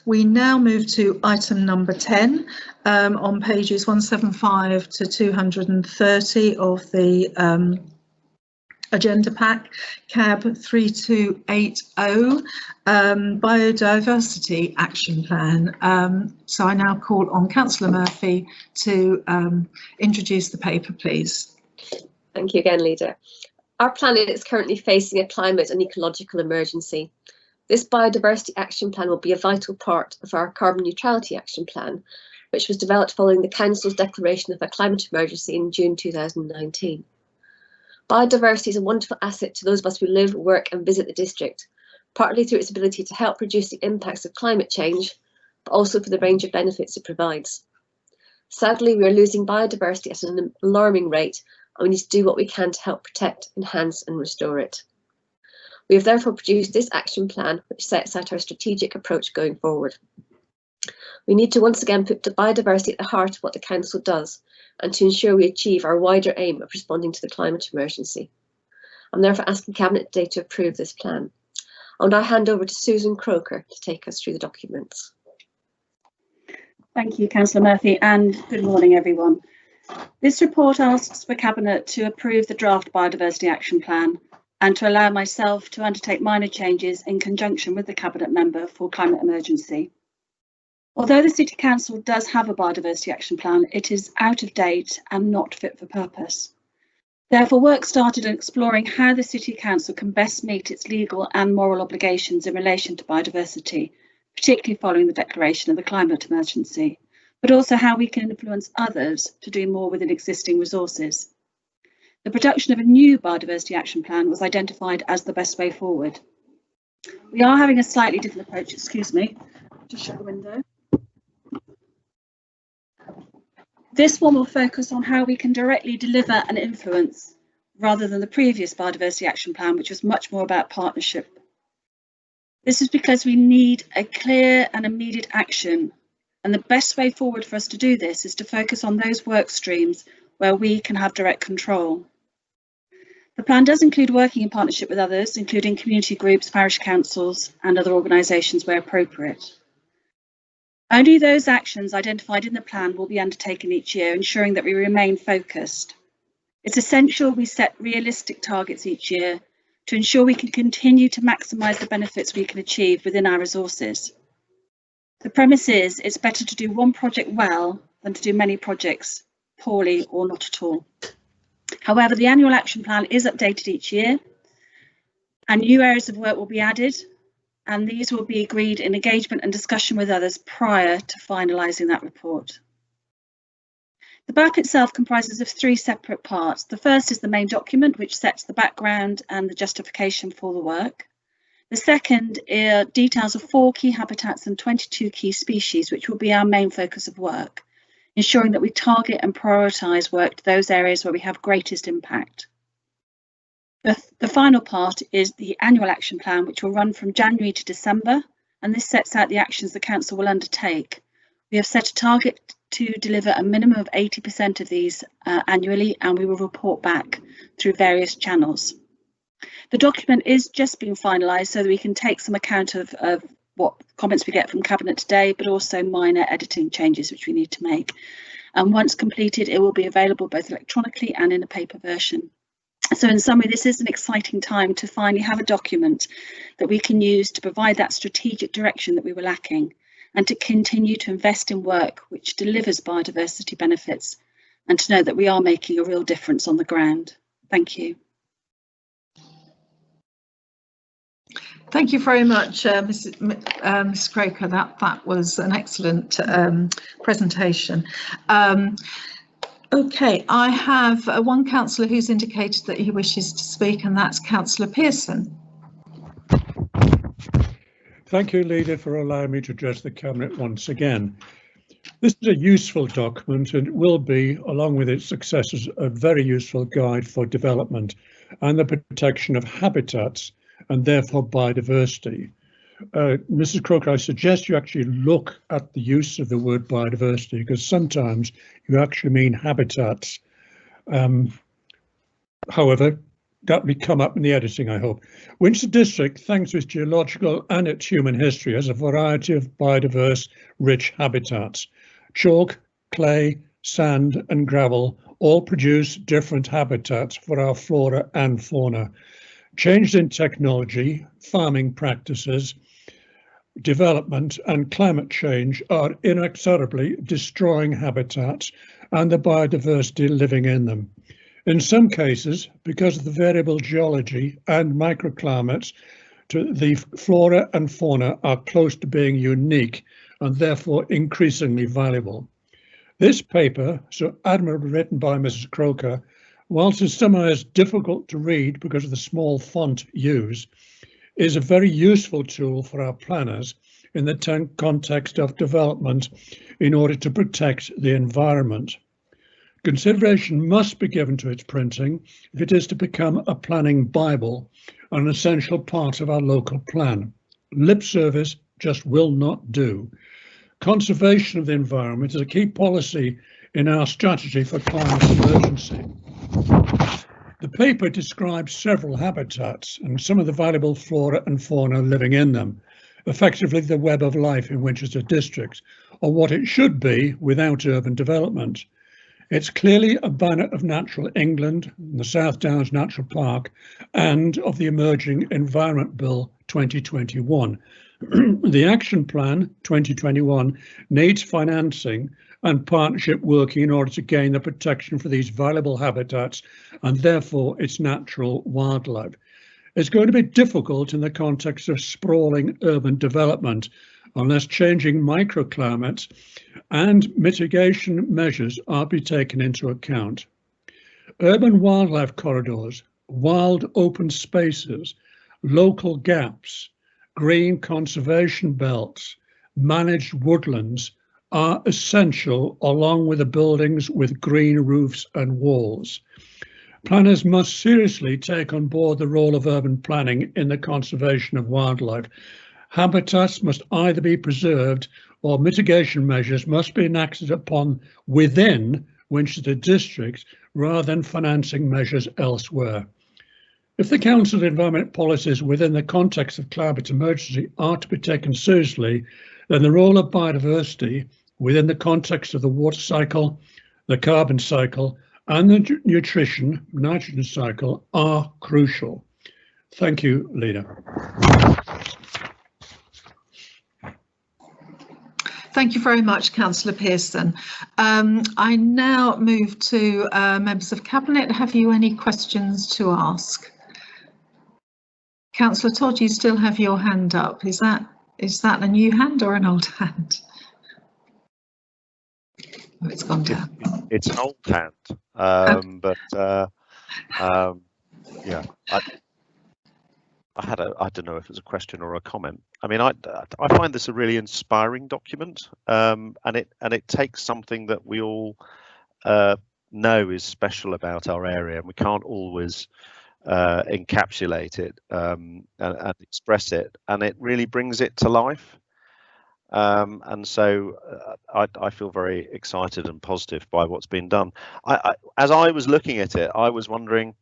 We now move to item number 10 on pages 175 to 230 of the agenda pack, CAB 3280, Biodiversity Action Plan. So I now call on Councillor Murphy to introduce the paper, please. Thank you again, Leader. Our planet is currently facing a climate and ecological emergency. This Biodiversity Action Plan will be a vital part of our Carbon Neutrality Action Plan, which was developed following the Council's declaration of a climate emergency in June 2019. Biodiversity is a wonderful asset to those of us who live, work and visit the district, partly through its ability to help reduce the impacts of climate change, but also for the range of benefits it provides. Sadly, we are losing biodiversity at an alarming rate, and we need to do what we can to help protect, enhance and restore it. We have therefore produced this action plan, which sets out our strategic approach going forward. We need to once again put biodiversity at the heart of what the Council does, and to ensure we achieve our wider aim of responding to the climate emergency. I'm therefore asking Cabinet today to approve this plan. I'll now hand over to Susan Croker to take us through the documents. Thank you, Councillor Murphy, and good morning, everyone. This report asks for Cabinet to approve the draft Biodiversity Action Plan and to allow myself to undertake minor changes in conjunction with the Cabinet member for climate emergency. Although the City Council does have a Biodiversity Action Plan, it is out of date and not fit for purpose. Therefore, work started on exploring how the City Council can best meet its legal and moral obligations in relation to biodiversity, particularly following the declaration of the climate emergency, but also how we can influence others to do more within existing resources. The production of a new Biodiversity Action Plan was identified as the best way forward. We are having a slightly different approach, excuse me, just shut the window. This one will focus on how we can directly deliver and influence, rather than the previous Biodiversity Action Plan, which was much more about partnership. This is because we need a clear and immediate action, and the best way forward for us to do this is to focus on those work streams where we can have direct control. The plan does include working in partnership with others, including community groups, parish councils and other organisations where appropriate. Only those actions identified in the plan will be undertaken each year, ensuring that we remain focused. It's essential we set realistic targets each year to ensure we can continue to maximise the benefits we can achieve within our resources. The premise is it's better to do one project well than to do many projects poorly or not at all. However, the annual action plan is updated each year and new areas of work will be added, and these will be agreed in engagement and discussion with others prior to finalising that report. The BAP itself comprises of three separate parts. The first is the main document, which sets the background and the justification for the work. The second details of 4 key habitats and 22 key species, which will be our main focus of work, ensuring that we target and prioritise work to those areas where we have greatest impact. The final part is the annual action plan, which will run from January to December, and this sets out the actions the Council will undertake. We have set a target to deliver a minimum of 80% of these annually, and we will report back through various channels. The document is just being finalised so that we can take some account of what comments we get from Cabinet today, but also minor editing changes which we need to make. And once completed, it will be available both electronically and in a paper version. So in summary, this is an exciting time to finally have a document that we can use to provide that strategic direction that we were lacking, and to continue to invest in work which delivers biodiversity benefits, and to know that we are making a real difference on the ground. Thank you. Thank you very much, Ms. Croker. That was an excellent presentation. Okay, I have one councillor who's indicated that he wishes to speak, and that's Councillor Pearson. Thank you, Leader, for allowing me to address the Cabinet once again. This is a useful document and it will be, along with its successors, a very useful guide for development and the protection of habitats and therefore biodiversity. Mrs. Croker, I suggest you actually look at the use of the word biodiversity, because sometimes you actually mean habitats. However, that will come up in the editing, I hope. Winchester District, thanks to its geological and its human history, has a variety of biodiverse, rich habitats. Chalk, clay, sand and gravel all produce different habitats for our flora and fauna. Changes in technology, farming practices, development and climate change are inexorably destroying habitats and the biodiversity living in them. In some cases, because of the variable geology and microclimates, the flora and fauna are close to being unique and therefore increasingly valuable. This paper, so admirably written by Mrs. Croker, whilst in some ways difficult to read because of the small font used, is a very useful tool for our planners in the context of development in order to protect the environment. Consideration must be given to its printing if it is to become a planning Bible, an essential part of our local plan. Lip service just will not do. Conservation of the environment is a key policy in our strategy for climate emergency. The paper describes several habitats and some of the valuable flora and fauna living in them, effectively the web of life in Winchester District, or what it should be without urban development. It's clearly a banner of natural England, the South Downs Natural Park, and of the emerging Environment Bill 2021. The Action Plan 2021 needs financing and partnership working in order to gain the protection for these valuable habitats and therefore its natural wildlife. It's going to be difficult in the context of sprawling urban development unless changing microclimates and mitigation measures are to be taken into account. Urban wildlife corridors, wild open spaces, local gaps, green conservation belts, managed woodlands are essential along with the buildings with green roofs and walls. Planners must seriously take on board the role of urban planning in the conservation of wildlife. Habitats must either be preserved or mitigation measures must be enacted upon within Winchester District rather than financing measures elsewhere. If the Council's environment policies within the context of climate emergency are to be taken seriously, then the role of biodiversity within the context of the water cycle, the carbon cycle, and the nitrogen cycle are crucial. Thank you, Leader. Thank you very much, Councillor Pearson. I now move to members of Cabinet. Have you any questions to ask? Councillor Todd, you still have your hand up. Is that a new hand or an old hand? Oh, it's gone down. It's an old hand, but yeah, I don't know if it's a question or a comment. I mean, I find this a really inspiring document, and it takes something that we all know is special about our area, and we can't always encapsulate it and express it, and it really brings it to life. And so I feel very excited and positive by what's been done. As I was looking at it, I was wondering,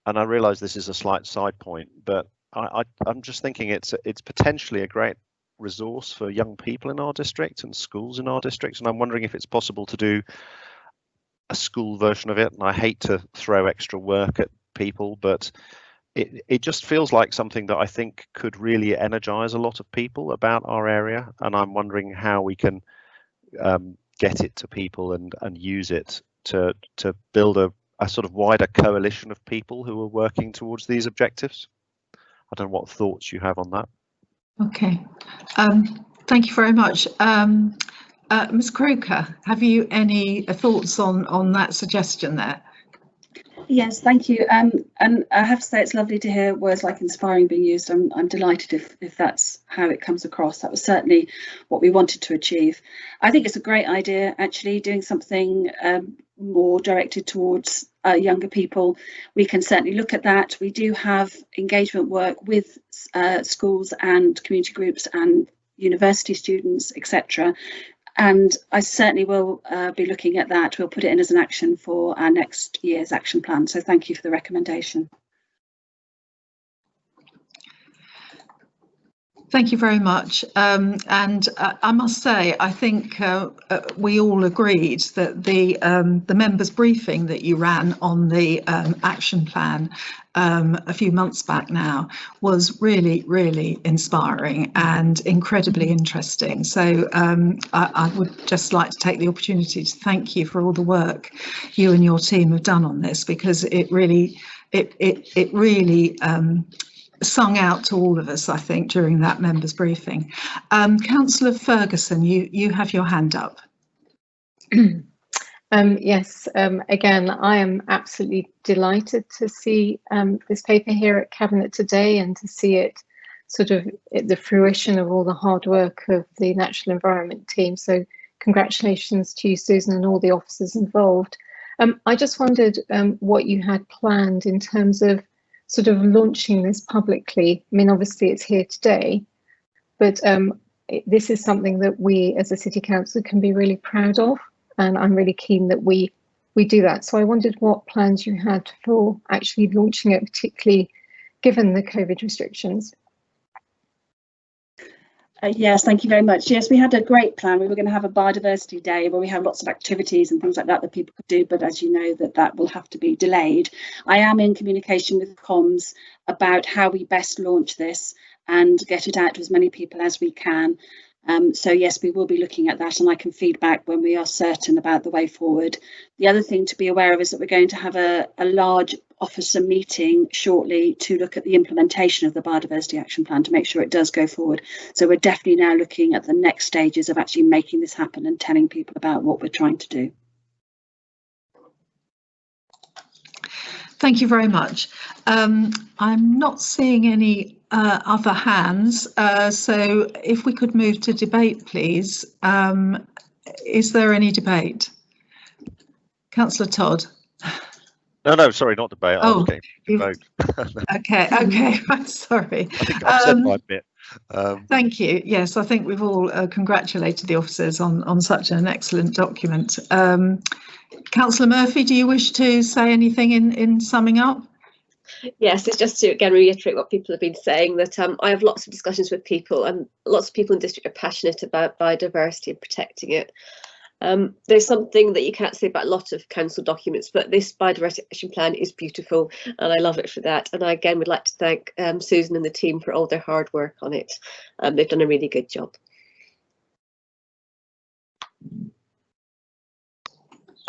and I realise this is a slight side point, but I'm just thinking it's potentially a great resource for young people in our district and schools in our district, and I'm wondering if it's possible to do a school version of it. And I hate to throw extra work at people, but it just feels like something that I think could really energize a lot of people about our area, and I'm wondering how we can get it to people and use it to build a sort of wider coalition of people who are working towards these objectives. I don't know what thoughts you have on that. Okay, thank you very much. Ms. Croker, have you any thoughts on that suggestion there? Yes, thank you. And I have to say it's lovely to hear words like inspiring being used. I'm delighted if that's how it comes across. That was certainly what we wanted to achieve. I think it's a great idea, actually, doing something more directed towards younger people. We can certainly look at that. We do have engagement work with schools and community groups and university students, etc. And I certainly will be looking at that. We'll put it in as an action for our next year's action plan. So thank you for the recommendation. Thank you very much. And I must say, I think we all agreed that the members' briefing that you ran on the action plan a few months back now was really, really inspiring and incredibly interesting. So I would just like to take the opportunity to thank you for all the work you and your team have done on this, because it really sung out to all of us, I think, during that members' briefing. Councillor Ferguson, you have your hand up. Yes, again, I am absolutely delighted to see this paper here at Cabinet today, and to see it sort of the fruition of all the hard work of the Natural Environment team. So congratulations to you, Susan, and all the officers involved. I just wondered what you had planned in terms of sort of launching this publicly. I mean, obviously it's here today, but this is something that we as a City Council can be really proud of, and I'm really keen that we do that. So I wondered what plans you had for actually launching it, particularly given the COVID restrictions. Yes, thank you very much. Yes, we had a great plan. We were going to have a biodiversity day where we have lots of activities and things like that people could do, but as you know, that will have to be delayed. I am in communication with comms about how we best launch this and get it out to as many people as we can. So yes, we will be looking at that, and I can feed back when we are certain about the way forward. The other thing to be aware of is that we're going to have a large officer meeting shortly to look at the implementation of the biodiversity action plan to make sure it does go forward. So we're definitely now looking at the next stages of actually making this happen and telling people about what we're trying to do. Thank you very much. I'm not seeing any other hands, so if we could move to debate, please. Is there any debate? Councillor Todd. No, sorry, not debate. I was getting to vote. Okay, I'm sorry. I think I've said my bit. Thank you. Yes, I think we've all congratulated the officers on such an excellent document. Councillor Murphy, do you wish to say anything in summing up? Yes, it's just to again reiterate what people have been saying, that I have lots of discussions with people, and lots of people in district are passionate about biodiversity and protecting it. There's something that you can't say about a lot of council documents, but this biodiversity action plan is beautiful, and I love it for that. And I again would like to thank Susan and the team for all their hard work on it. They've done a really good job.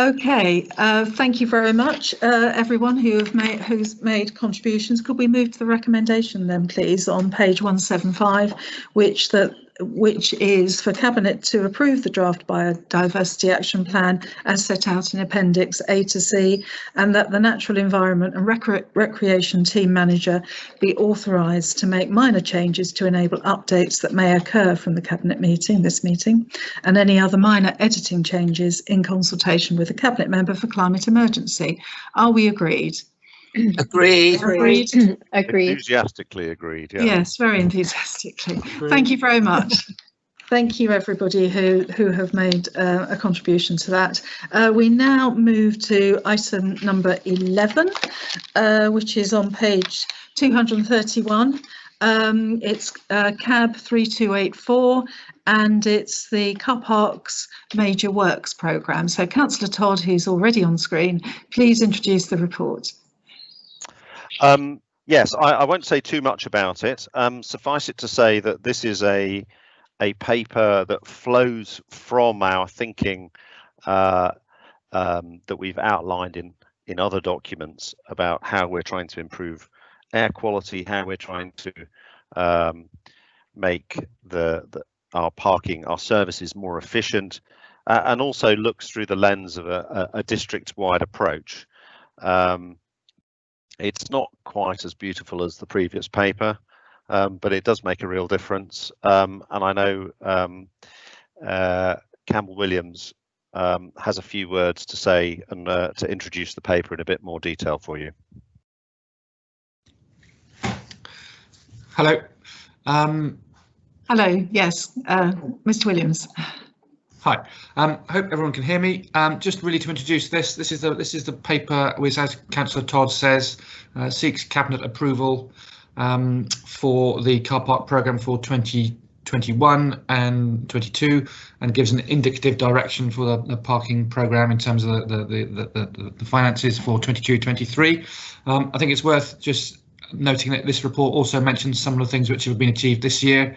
Okay, thank you very much, everyone who's made contributions. Could we move to the recommendation then, please, on page 175, which is for Cabinet to approve the draft biodiversity action plan as set out in Appendix A to C, and that the Natural Environment and Recreation Team Manager be authorised to make minor changes to enable updates that may occur from the Cabinet meeting, this meeting, and any other minor editing changes in consultation with the Cabinet Member for Climate Emergency. Are we agreed? Agreed. Agreed. Enthusiastically agreed. Yeah. Yes, very enthusiastically. Thank you very much. Thank you, everybody who have made a contribution to that. We now move to item number 11, which is on page 231. It's CAB 3284, and it's the Car Parks Major Works Programme. So Councillor Todd, who's already on screen, please introduce the report. Yes, I won't say too much about it. Suffice it to say that this is a paper that flows from our thinking that we've outlined in other documents about how we're trying to improve air quality, how we're trying to make our services more efficient, and also looks through the lens of a district-wide approach. It's not quite as beautiful as the previous paper, but it does make a real difference. And I know Campbell Williams has a few words to say and to introduce the paper in a bit more detail for you. Hello. Hello, yes, Mr. Williams. Hi. Hope everyone can hear me. Just really to introduce this. This is the paper which, as Councillor Todd says, seeks cabinet approval for the car park programme for 2021 and 22, and gives an indicative direction for the parking programme in terms of the finances for 22-23. I think it's worth just noting that this report also mentions some of the things which have been achieved this year,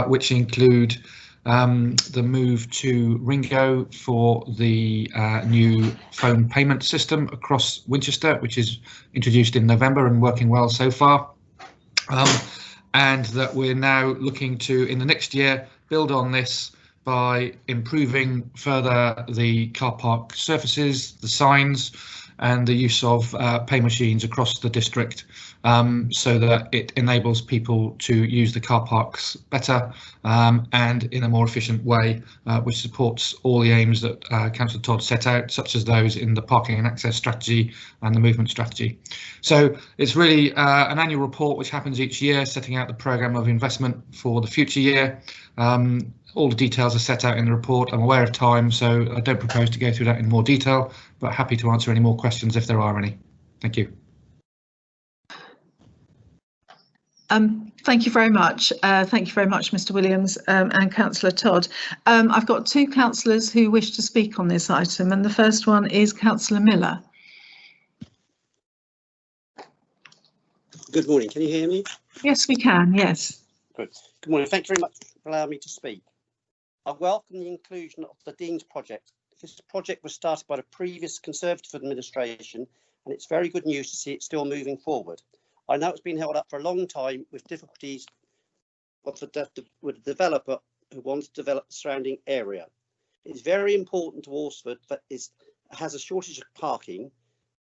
which include the move to Ringo for the new phone payment system across Winchester, which is introduced in November and working well so far. And that we're now looking to, in the next year, build on this by improving further the car park surfaces, the signs, and the use of pay machines across the district, so that it enables people to use the car parks better and in a more efficient way, which supports all the aims that Councillor Todd set out, such as those in the parking and access strategy and the movement strategy. So it's really an annual report which happens each year, setting out the programme of investment for the future year. All the details are set out in the report. I'm aware of time, so I don't propose to go through that in more detail, but happy to answer any more questions if there are any. Thank you. Thank you very much. Thank you very much, Mr. Williams and Councillor Todd. I've got two councillors who wish to speak on this item, and the first one is Councillor Miller. Good morning. Can you hear me? Yes, we can. Yes. Good. Good morning. Thank you very much for allowing me to speak. I welcome the inclusion of the Dean's project. This project was started by the previous Conservative administration, and it's very good news to see it still moving forward. I know it's been held up for a long time with difficulties with the developer who wants to develop the surrounding area. It's very important to Alresford that has a shortage of parking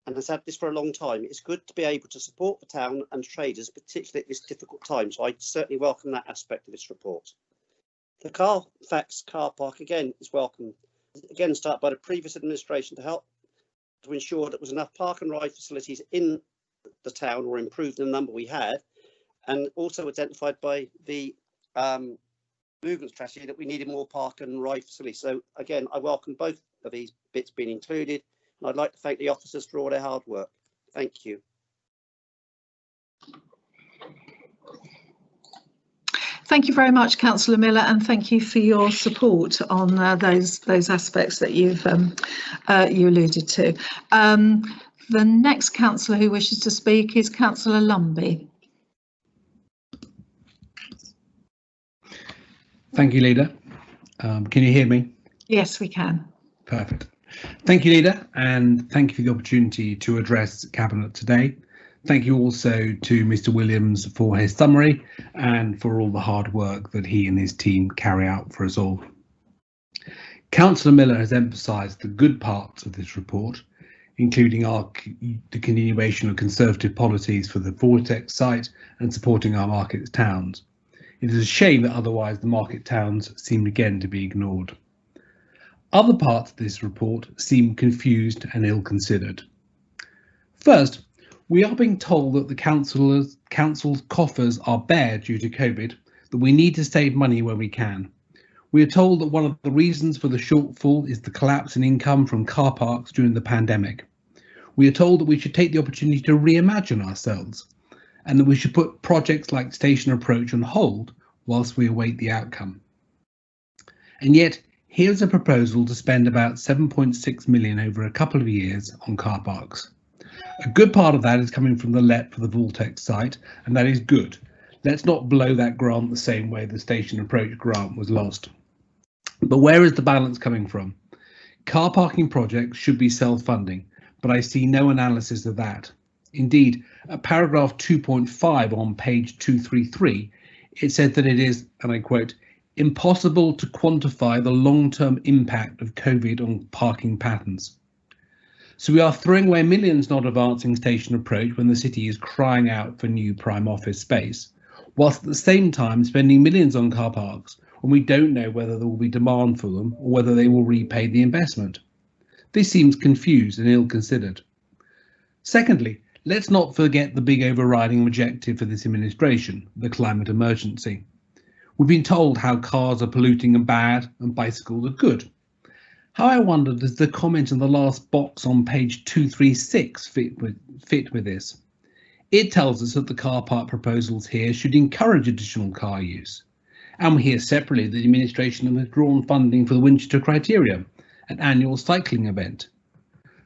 and has had this for a long time. It's good to be able to support the town and traders, particularly at this difficult time. So I certainly welcome that aspect of this report. The Carfax car park again is welcome. Again, started by the previous administration to help to ensure that there was enough park and ride facilities in the town, or improved the number we had, and also identified by the movement strategy that we needed more park and ride facilities. So again, I welcome both of these bits being included, and I'd like to thank the officers for all their hard work. Thank you. Thank you very much, Councillor Miller, and thank you for your support on those aspects that you've you alluded to. The next councillor who wishes to speak is Councillor Lumby. Thank you, Leader. Can you hear me? Yes, we can. Perfect. Thank you, Leader, and thank you for the opportunity to address Cabinet today. Thank you also to Mr. Williams for his summary and for all the hard work that he and his team carry out for us all. Councillor Miller has emphasised the good parts of this report, including the continuation of Conservative policies for the Vortex site and supporting our market towns. It is a shame that otherwise the market towns seem again to be ignored. Other parts of this report seem confused and ill-considered. First, we are being told that the council's coffers are bare due to COVID, that we need to save money where we can. We are told that one of the reasons for the shortfall is the collapse in income from car parks during the pandemic. We are told that we should take the opportunity to reimagine ourselves, and that we should put projects like Station Approach on hold whilst we await the outcome. And yet, here's a proposal to spend about 7.6 million over a couple of years on car parks. A good part of that is coming from the LEP for the Vortex site, and that is good. Let's not blow that grant the same way the Station Approach grant was lost. But where is the balance coming from? Car parking projects should be self-funding, but I see no analysis of that. Indeed, at paragraph 2.5 on page 233, it said that it is, and I quote, impossible to quantify the long-term impact of COVID on parking patterns. So we are throwing away millions not advancing station approach when the city is crying out for new prime office space, whilst at the same time spending millions on car parks when we don't know whether there will be demand for them or whether they will repay the investment. This seems confused and ill-considered. Secondly, let's not forget the big overriding objective for this administration, the climate emergency. We've been told how cars are polluting and bad and bicycles are good. How, I wonder, does the comment in the last box on page 236 fit with this? It tells us that the car park proposals here should encourage additional car use. And we hear separately that the administration has withdrawn funding for the Winchester Criteria, an annual cycling event.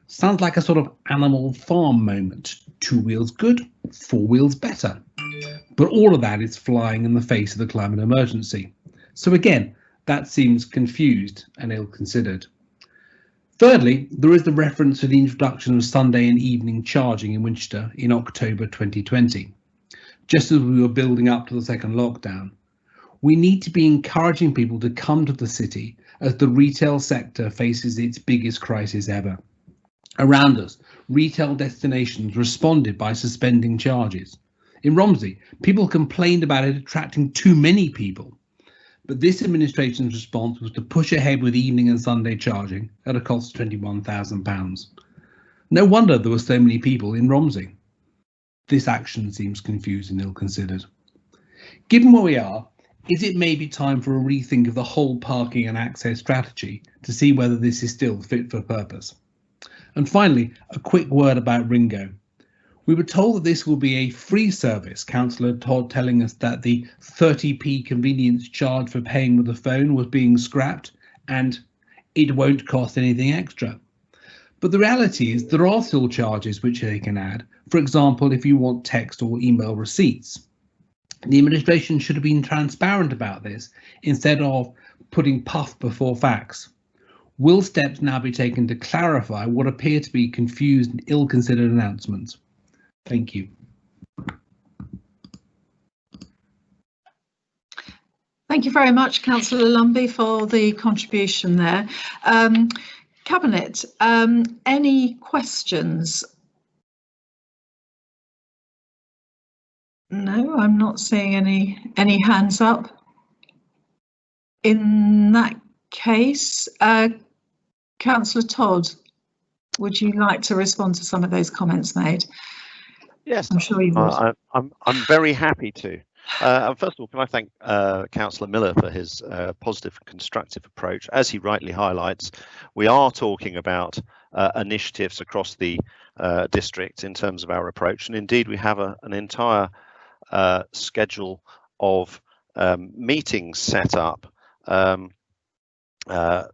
Sounds like a sort of Animal Farm moment. 2 wheels good, 4 wheels better. But all of that is flying in the face of the climate emergency. So again, that seems confused and ill-considered. Thirdly, there is the reference to the introduction of Sunday and evening charging in Winchester in October 2020, just as we were building up to the second lockdown. We need to be encouraging people to come to the city as the retail sector faces its biggest crisis ever. Around us, retail destinations responded by suspending charges. In Romsey, people complained about it attracting too many people. But this administration's response was to push ahead with evening and Sunday charging at a cost of £21,000. No wonder there were so many people in Romsey. This action seems confused and ill-considered. Given where we are, is it maybe time for a rethink of the whole parking and access strategy to see whether this is still fit for purpose? And finally, a quick word about Ringo. We were told that this will be a free service, Councillor Todd telling us that the 30p convenience charge for paying with a phone was being scrapped and it won't cost anything extra. But the reality is there are still charges which they can add. For example, if you want text or email receipts. The administration should have been transparent about this instead of putting puff before facts. Will steps now be taken to clarify what appear to be confused and ill-considered announcements? Thank you. Thank you very much, Councillor Lumby, for the contribution there. Cabinet, any questions? No, I'm not seeing any hands up. In that case, Councillor Todd, would you like to respond to some of those comments made? Yes, I'm sure you would. I'm very happy to. First of all, can I thank Councillor Miller for his positive and constructive approach. As he rightly highlights, we are talking about initiatives across the district in terms of our approach, and indeed we have an entire schedule of meetings set up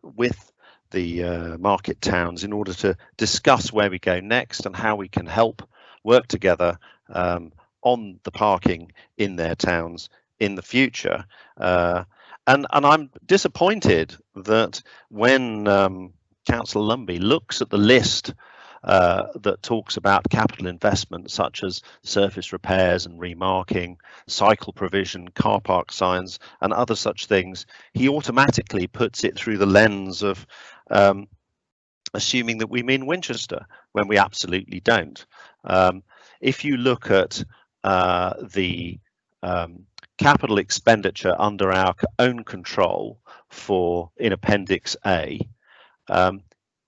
with the market towns in order to discuss where we go next and how we can help work together on the parking in their towns in the future. And I'm disappointed that when Councillor Lumby looks at the list that talks about capital investment such as surface repairs and remarking, cycle provision, car park signs and other such things, he automatically puts it through the lens of assuming that we mean Winchester when we absolutely don't. If you look at the capital expenditure under our own control in Appendix A,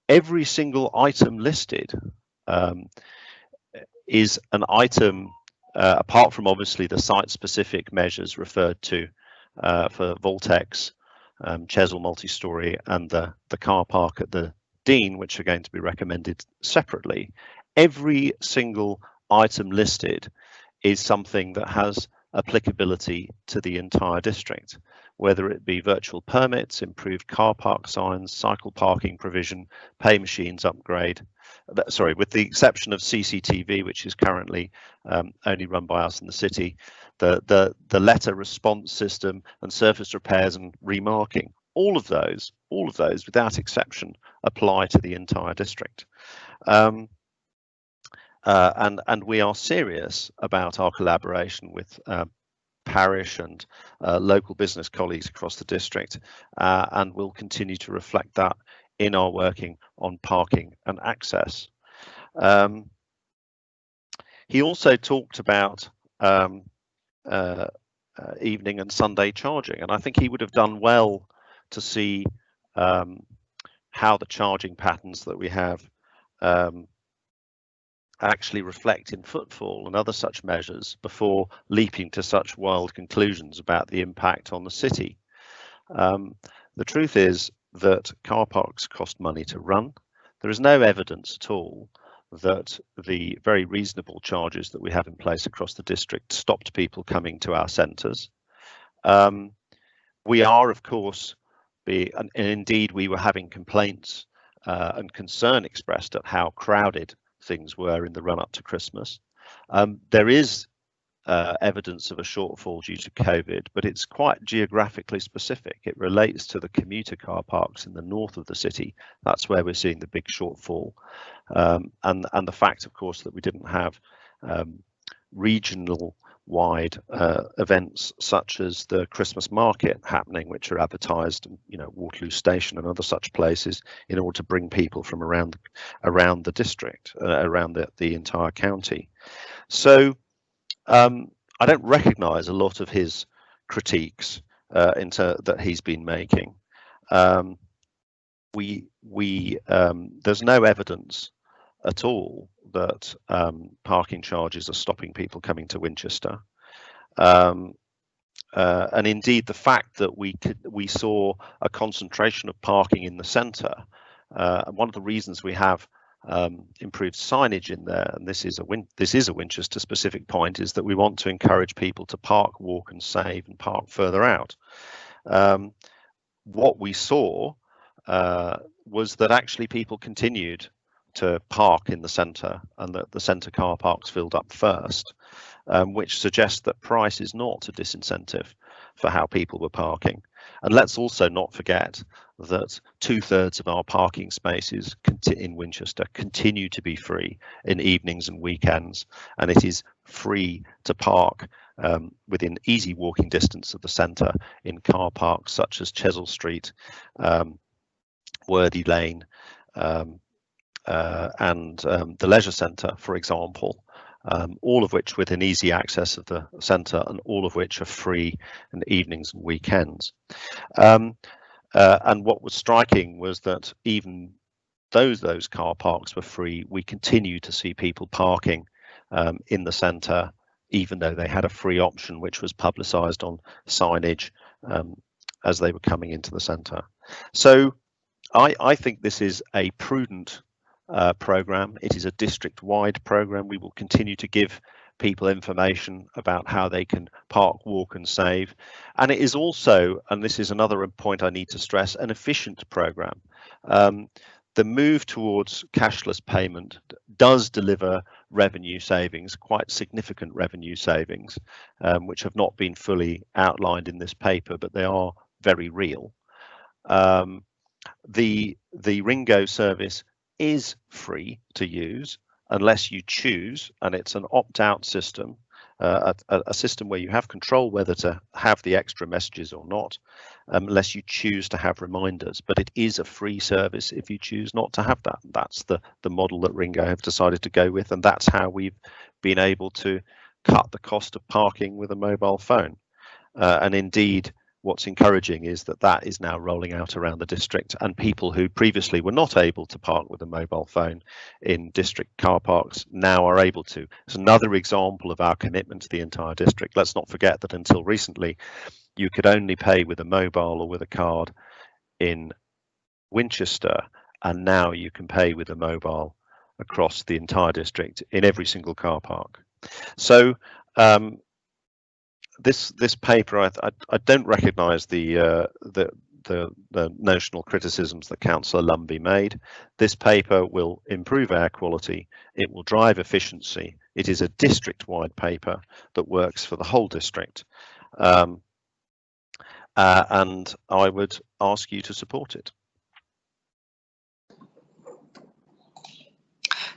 every single item listed is an item, apart from obviously the site-specific measures referred to for Voltex, Chesil multi-storey and the car park at the Dean, which are going to be recommended separately. Every single item listed is something that has applicability to the entire district, whether it be virtual permits, improved car park signs, cycle parking provision, pay machines upgrade, sorry, with the exception of CCTV, which is currently only run by us in the city, the letter response system and surface repairs and remarking. All of those without exception apply to the entire district. And we are serious about our collaboration with parish and local business colleagues across the district, and we'll continue to reflect that in our working on parking and access. He also talked about evening and Sunday charging, and I think he would have done well to see how the charging patterns that we have actually reflect in footfall and other such measures before leaping to such wild conclusions about the impact on the city. The truth is that car parks cost money to run. There is no evidence at all that the very reasonable charges that we have in place across the district stopped people coming to our centres. We are, of course, and indeed we were having complaints and concern expressed at how crowded things were in the run up to Christmas. There is evidence of a shortfall due to COVID, but it's quite geographically specific. It relates to the commuter car parks in the north of the city. That's where we're seeing the big shortfall. And the fact, of course, that we didn't have regional wide events such as the Christmas market happening, which are advertised, Waterloo Station and other such places, in order to bring people from around the district, around the entire county. So I don't recognise a lot of his critiques that he's been making. There's no evidence at all that parking charges are stopping people coming to Winchester, and indeed the fact that we saw a concentration of parking in the centre. One of the reasons we have improved signage in there, and this is a Winchester specific point, is that we want to encourage people to park, walk and save, and park further out. What we saw was that actually people continued to park in the centre, and that the centre car parks filled up first, which suggests that price is not a disincentive for how people were parking. And let's also not forget that 2/3 of our parking spaces in Winchester continue to be free in evenings and weekends, and it is free to park within easy walking distance of the centre in car parks such as Chesil Street, Worthy Lane, and the Leisure Centre, for example, all of which within easy access of the centre, and all of which are free in evenings and weekends. And what was striking was that even those car parks were free, we continue to see people parking in the centre, even though they had a free option, which was publicised on signage as they were coming into the centre. So I think this is a prudent programme. It is a district-wide programme. We will continue to give people information about how they can park, walk and save. And it is also, and this is another point I need to stress, an efficient programme. The move towards cashless payment does deliver revenue savings, quite significant revenue savings, which have not been fully outlined in this paper, but they are very real. The Ringo service is free to use unless you choose, and it's an opt-out system, a system where you have control whether to have the extra messages or not, unless you choose to have reminders. But it is a free service if you choose not to have that. That's the model that Ringo have decided to go with, and that's how we've been able to cut the cost of parking with a mobile phone. And indeed, what's encouraging is that is now rolling out around the district, and people who previously were not able to park with a mobile phone in district car parks now are able to. It's another example of our commitment to the entire district. Let's not forget that until recently, you could only pay with a mobile or with a card in Winchester, and now you can pay with a mobile across the entire district in every single car park. So this paper, I don't recognise the notional criticisms that Councillor Lumbey made. This paper will improve air quality. It will drive efficiency. It is a district-wide paper that works for the whole district, and I would ask you to support it.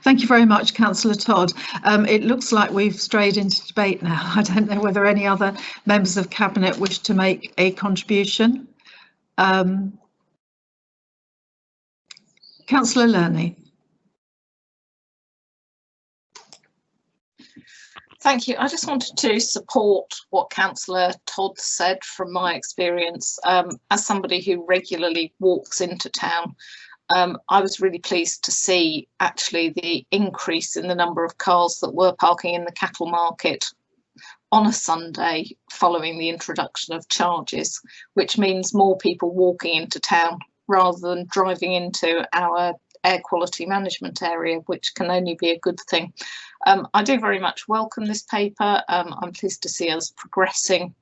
Thank you very much, Councillor Todd. It looks like we've strayed into debate now. I don't know whether any other members of Cabinet wish to make a contribution. Councillor Lerney. Thank you. I just wanted to support what Councillor Todd said from my experience. As somebody who regularly walks into town, I was really pleased to see actually the increase in the number of cars that were parking in the cattle market on a Sunday following the introduction of charges, which means more people walking into town rather than driving into our air quality management area, which can only be a good thing. I do very much welcome this paper. I'm pleased to see us progressing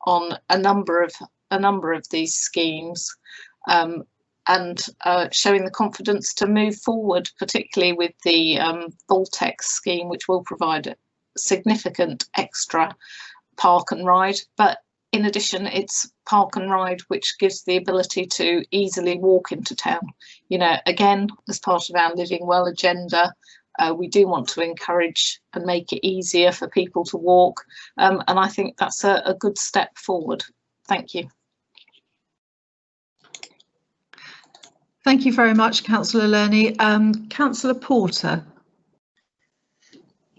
on a number of these schemes, and showing the confidence to move forward, particularly with the Voltex scheme, which will provide significant extra park and ride. But in addition, it's park and ride which gives the ability to easily walk into town. You know, again, as part of our Living Well agenda, we do want to encourage and make it easier for people to walk, and I think that's a good step forward. Thank you. Thank you very much, Councillor Lerney. Councillor Porter.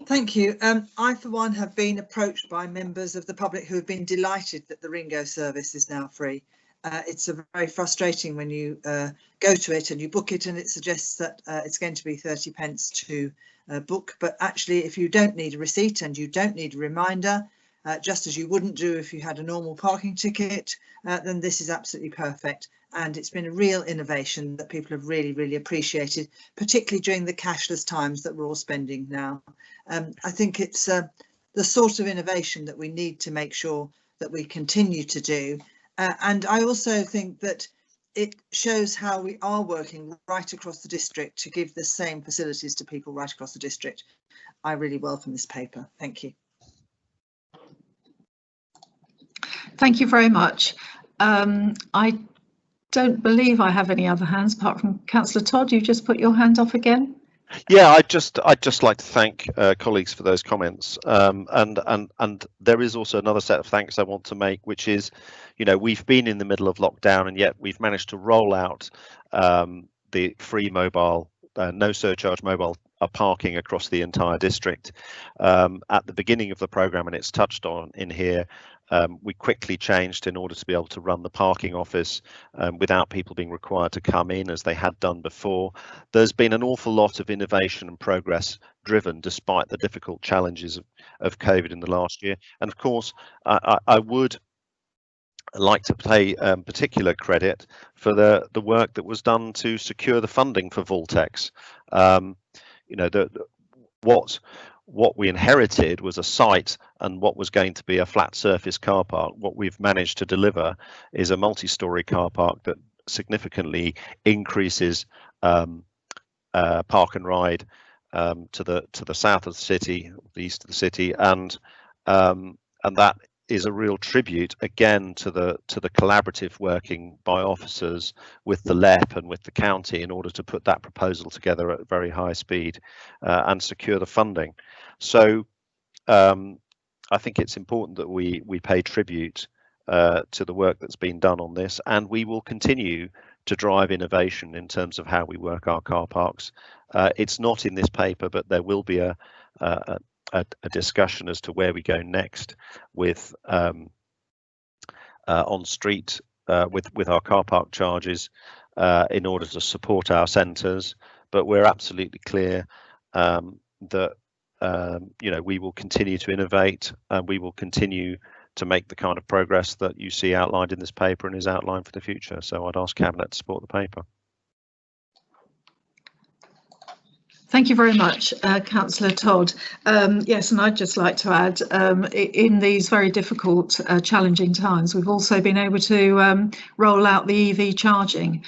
Thank you. I, for one, have been approached by members of the public who have been delighted that the Ringo service is now free. It's very frustrating when you go to it and you book it and it suggests that it's going to be 30 pence to book. But actually, if you don't need a receipt and you don't need a reminder, just as you wouldn't do if you had a normal parking ticket, then this is absolutely perfect. And it's been a real innovation that people have really, really appreciated, particularly during the cashless times that we're all spending now. I think it's the sort of innovation that we need to make sure that we continue to do. And I also think that it shows how we are working right across the district to give the same facilities to people right across the district. I really welcome this paper. Thank you. Thank you very much. I don't believe I have any other hands apart from Councillor Todd. You just put your hand off again. Yeah, I'd just like to thank colleagues for those comments, and there is also another set of thanks I want to make, which is, you know, we've been in the middle of lockdown and yet we've managed to roll out the free mobile, no surcharge mobile parking across the entire district at the beginning of the programme, and it's touched on in here. We quickly changed in order to be able to run the parking office without people being required to come in as they had done before. There's been an awful lot of innovation and progress driven despite the difficult challenges of COVID in the last year. And of course, I would like to pay particular credit for the work that was done to secure the funding for Voltex. You know, what we inherited was a site and what was going to be a flat surface car park. What we've managed to deliver is a multi-storey car park that significantly increases park and ride to the south of the city, the east of the city, and that is a real tribute again to the collaborative working by officers with the LEP and with the county in order to put that proposal together at very high speed and secure the funding. So I think it's important that we pay tribute to the work that's been done on this, and we will continue to drive innovation in terms of how we work our car parks. It's not in this paper, but there will be a discussion as to where we go next with on street with our car park charges in order to support our centres. But we're absolutely clear that you know, we will continue to innovate and we will continue to make the kind of progress that you see outlined in this paper and is outlined for the future. So I'd ask Cabinet to support the paper. Thank you very much, Councillor Todd. Yes, and I'd just like to add, in these very difficult, challenging times, we've also been able to roll out the EV charging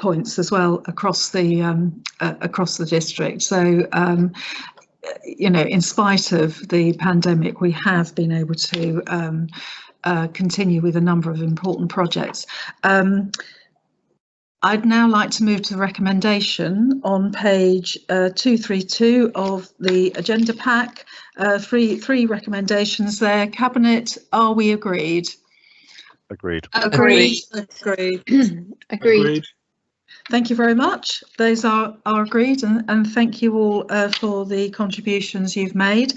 points as well across the district. So, you know, in spite of the pandemic, we have been able to continue with a number of important projects. I'd now like to move to the recommendation on page 232 of the agenda pack. Three recommendations there. Cabinet, are we agreed? Agreed. Agreed. Agreed. Agreed. Thank you very much. Those are agreed, and thank you all for the contributions you've made.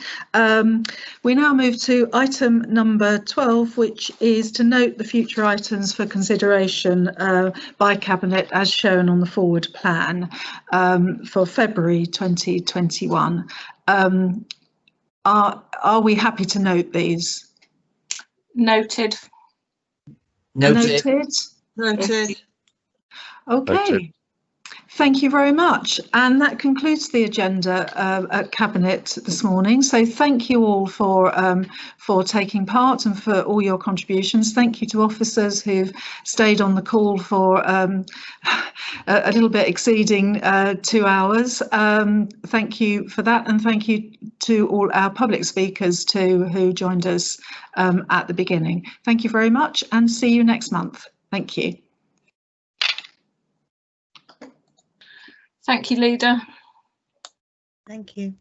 We now move to item number 12, which is to note the future items for consideration by Cabinet as shown on the forward plan for February 2021. Are we happy to note these? Noted. Noted. Noted. Okay, thank you very much. And that concludes the agenda at Cabinet this morning. So thank you all for taking part and for all your contributions. Thank you to officers who've stayed on the call for a little bit exceeding 2 hours. Thank you for that, and thank you to all our public speakers too who joined us at the beginning. Thank you very much, and see you next month. Thank you. Thank you, Leader. Thank you.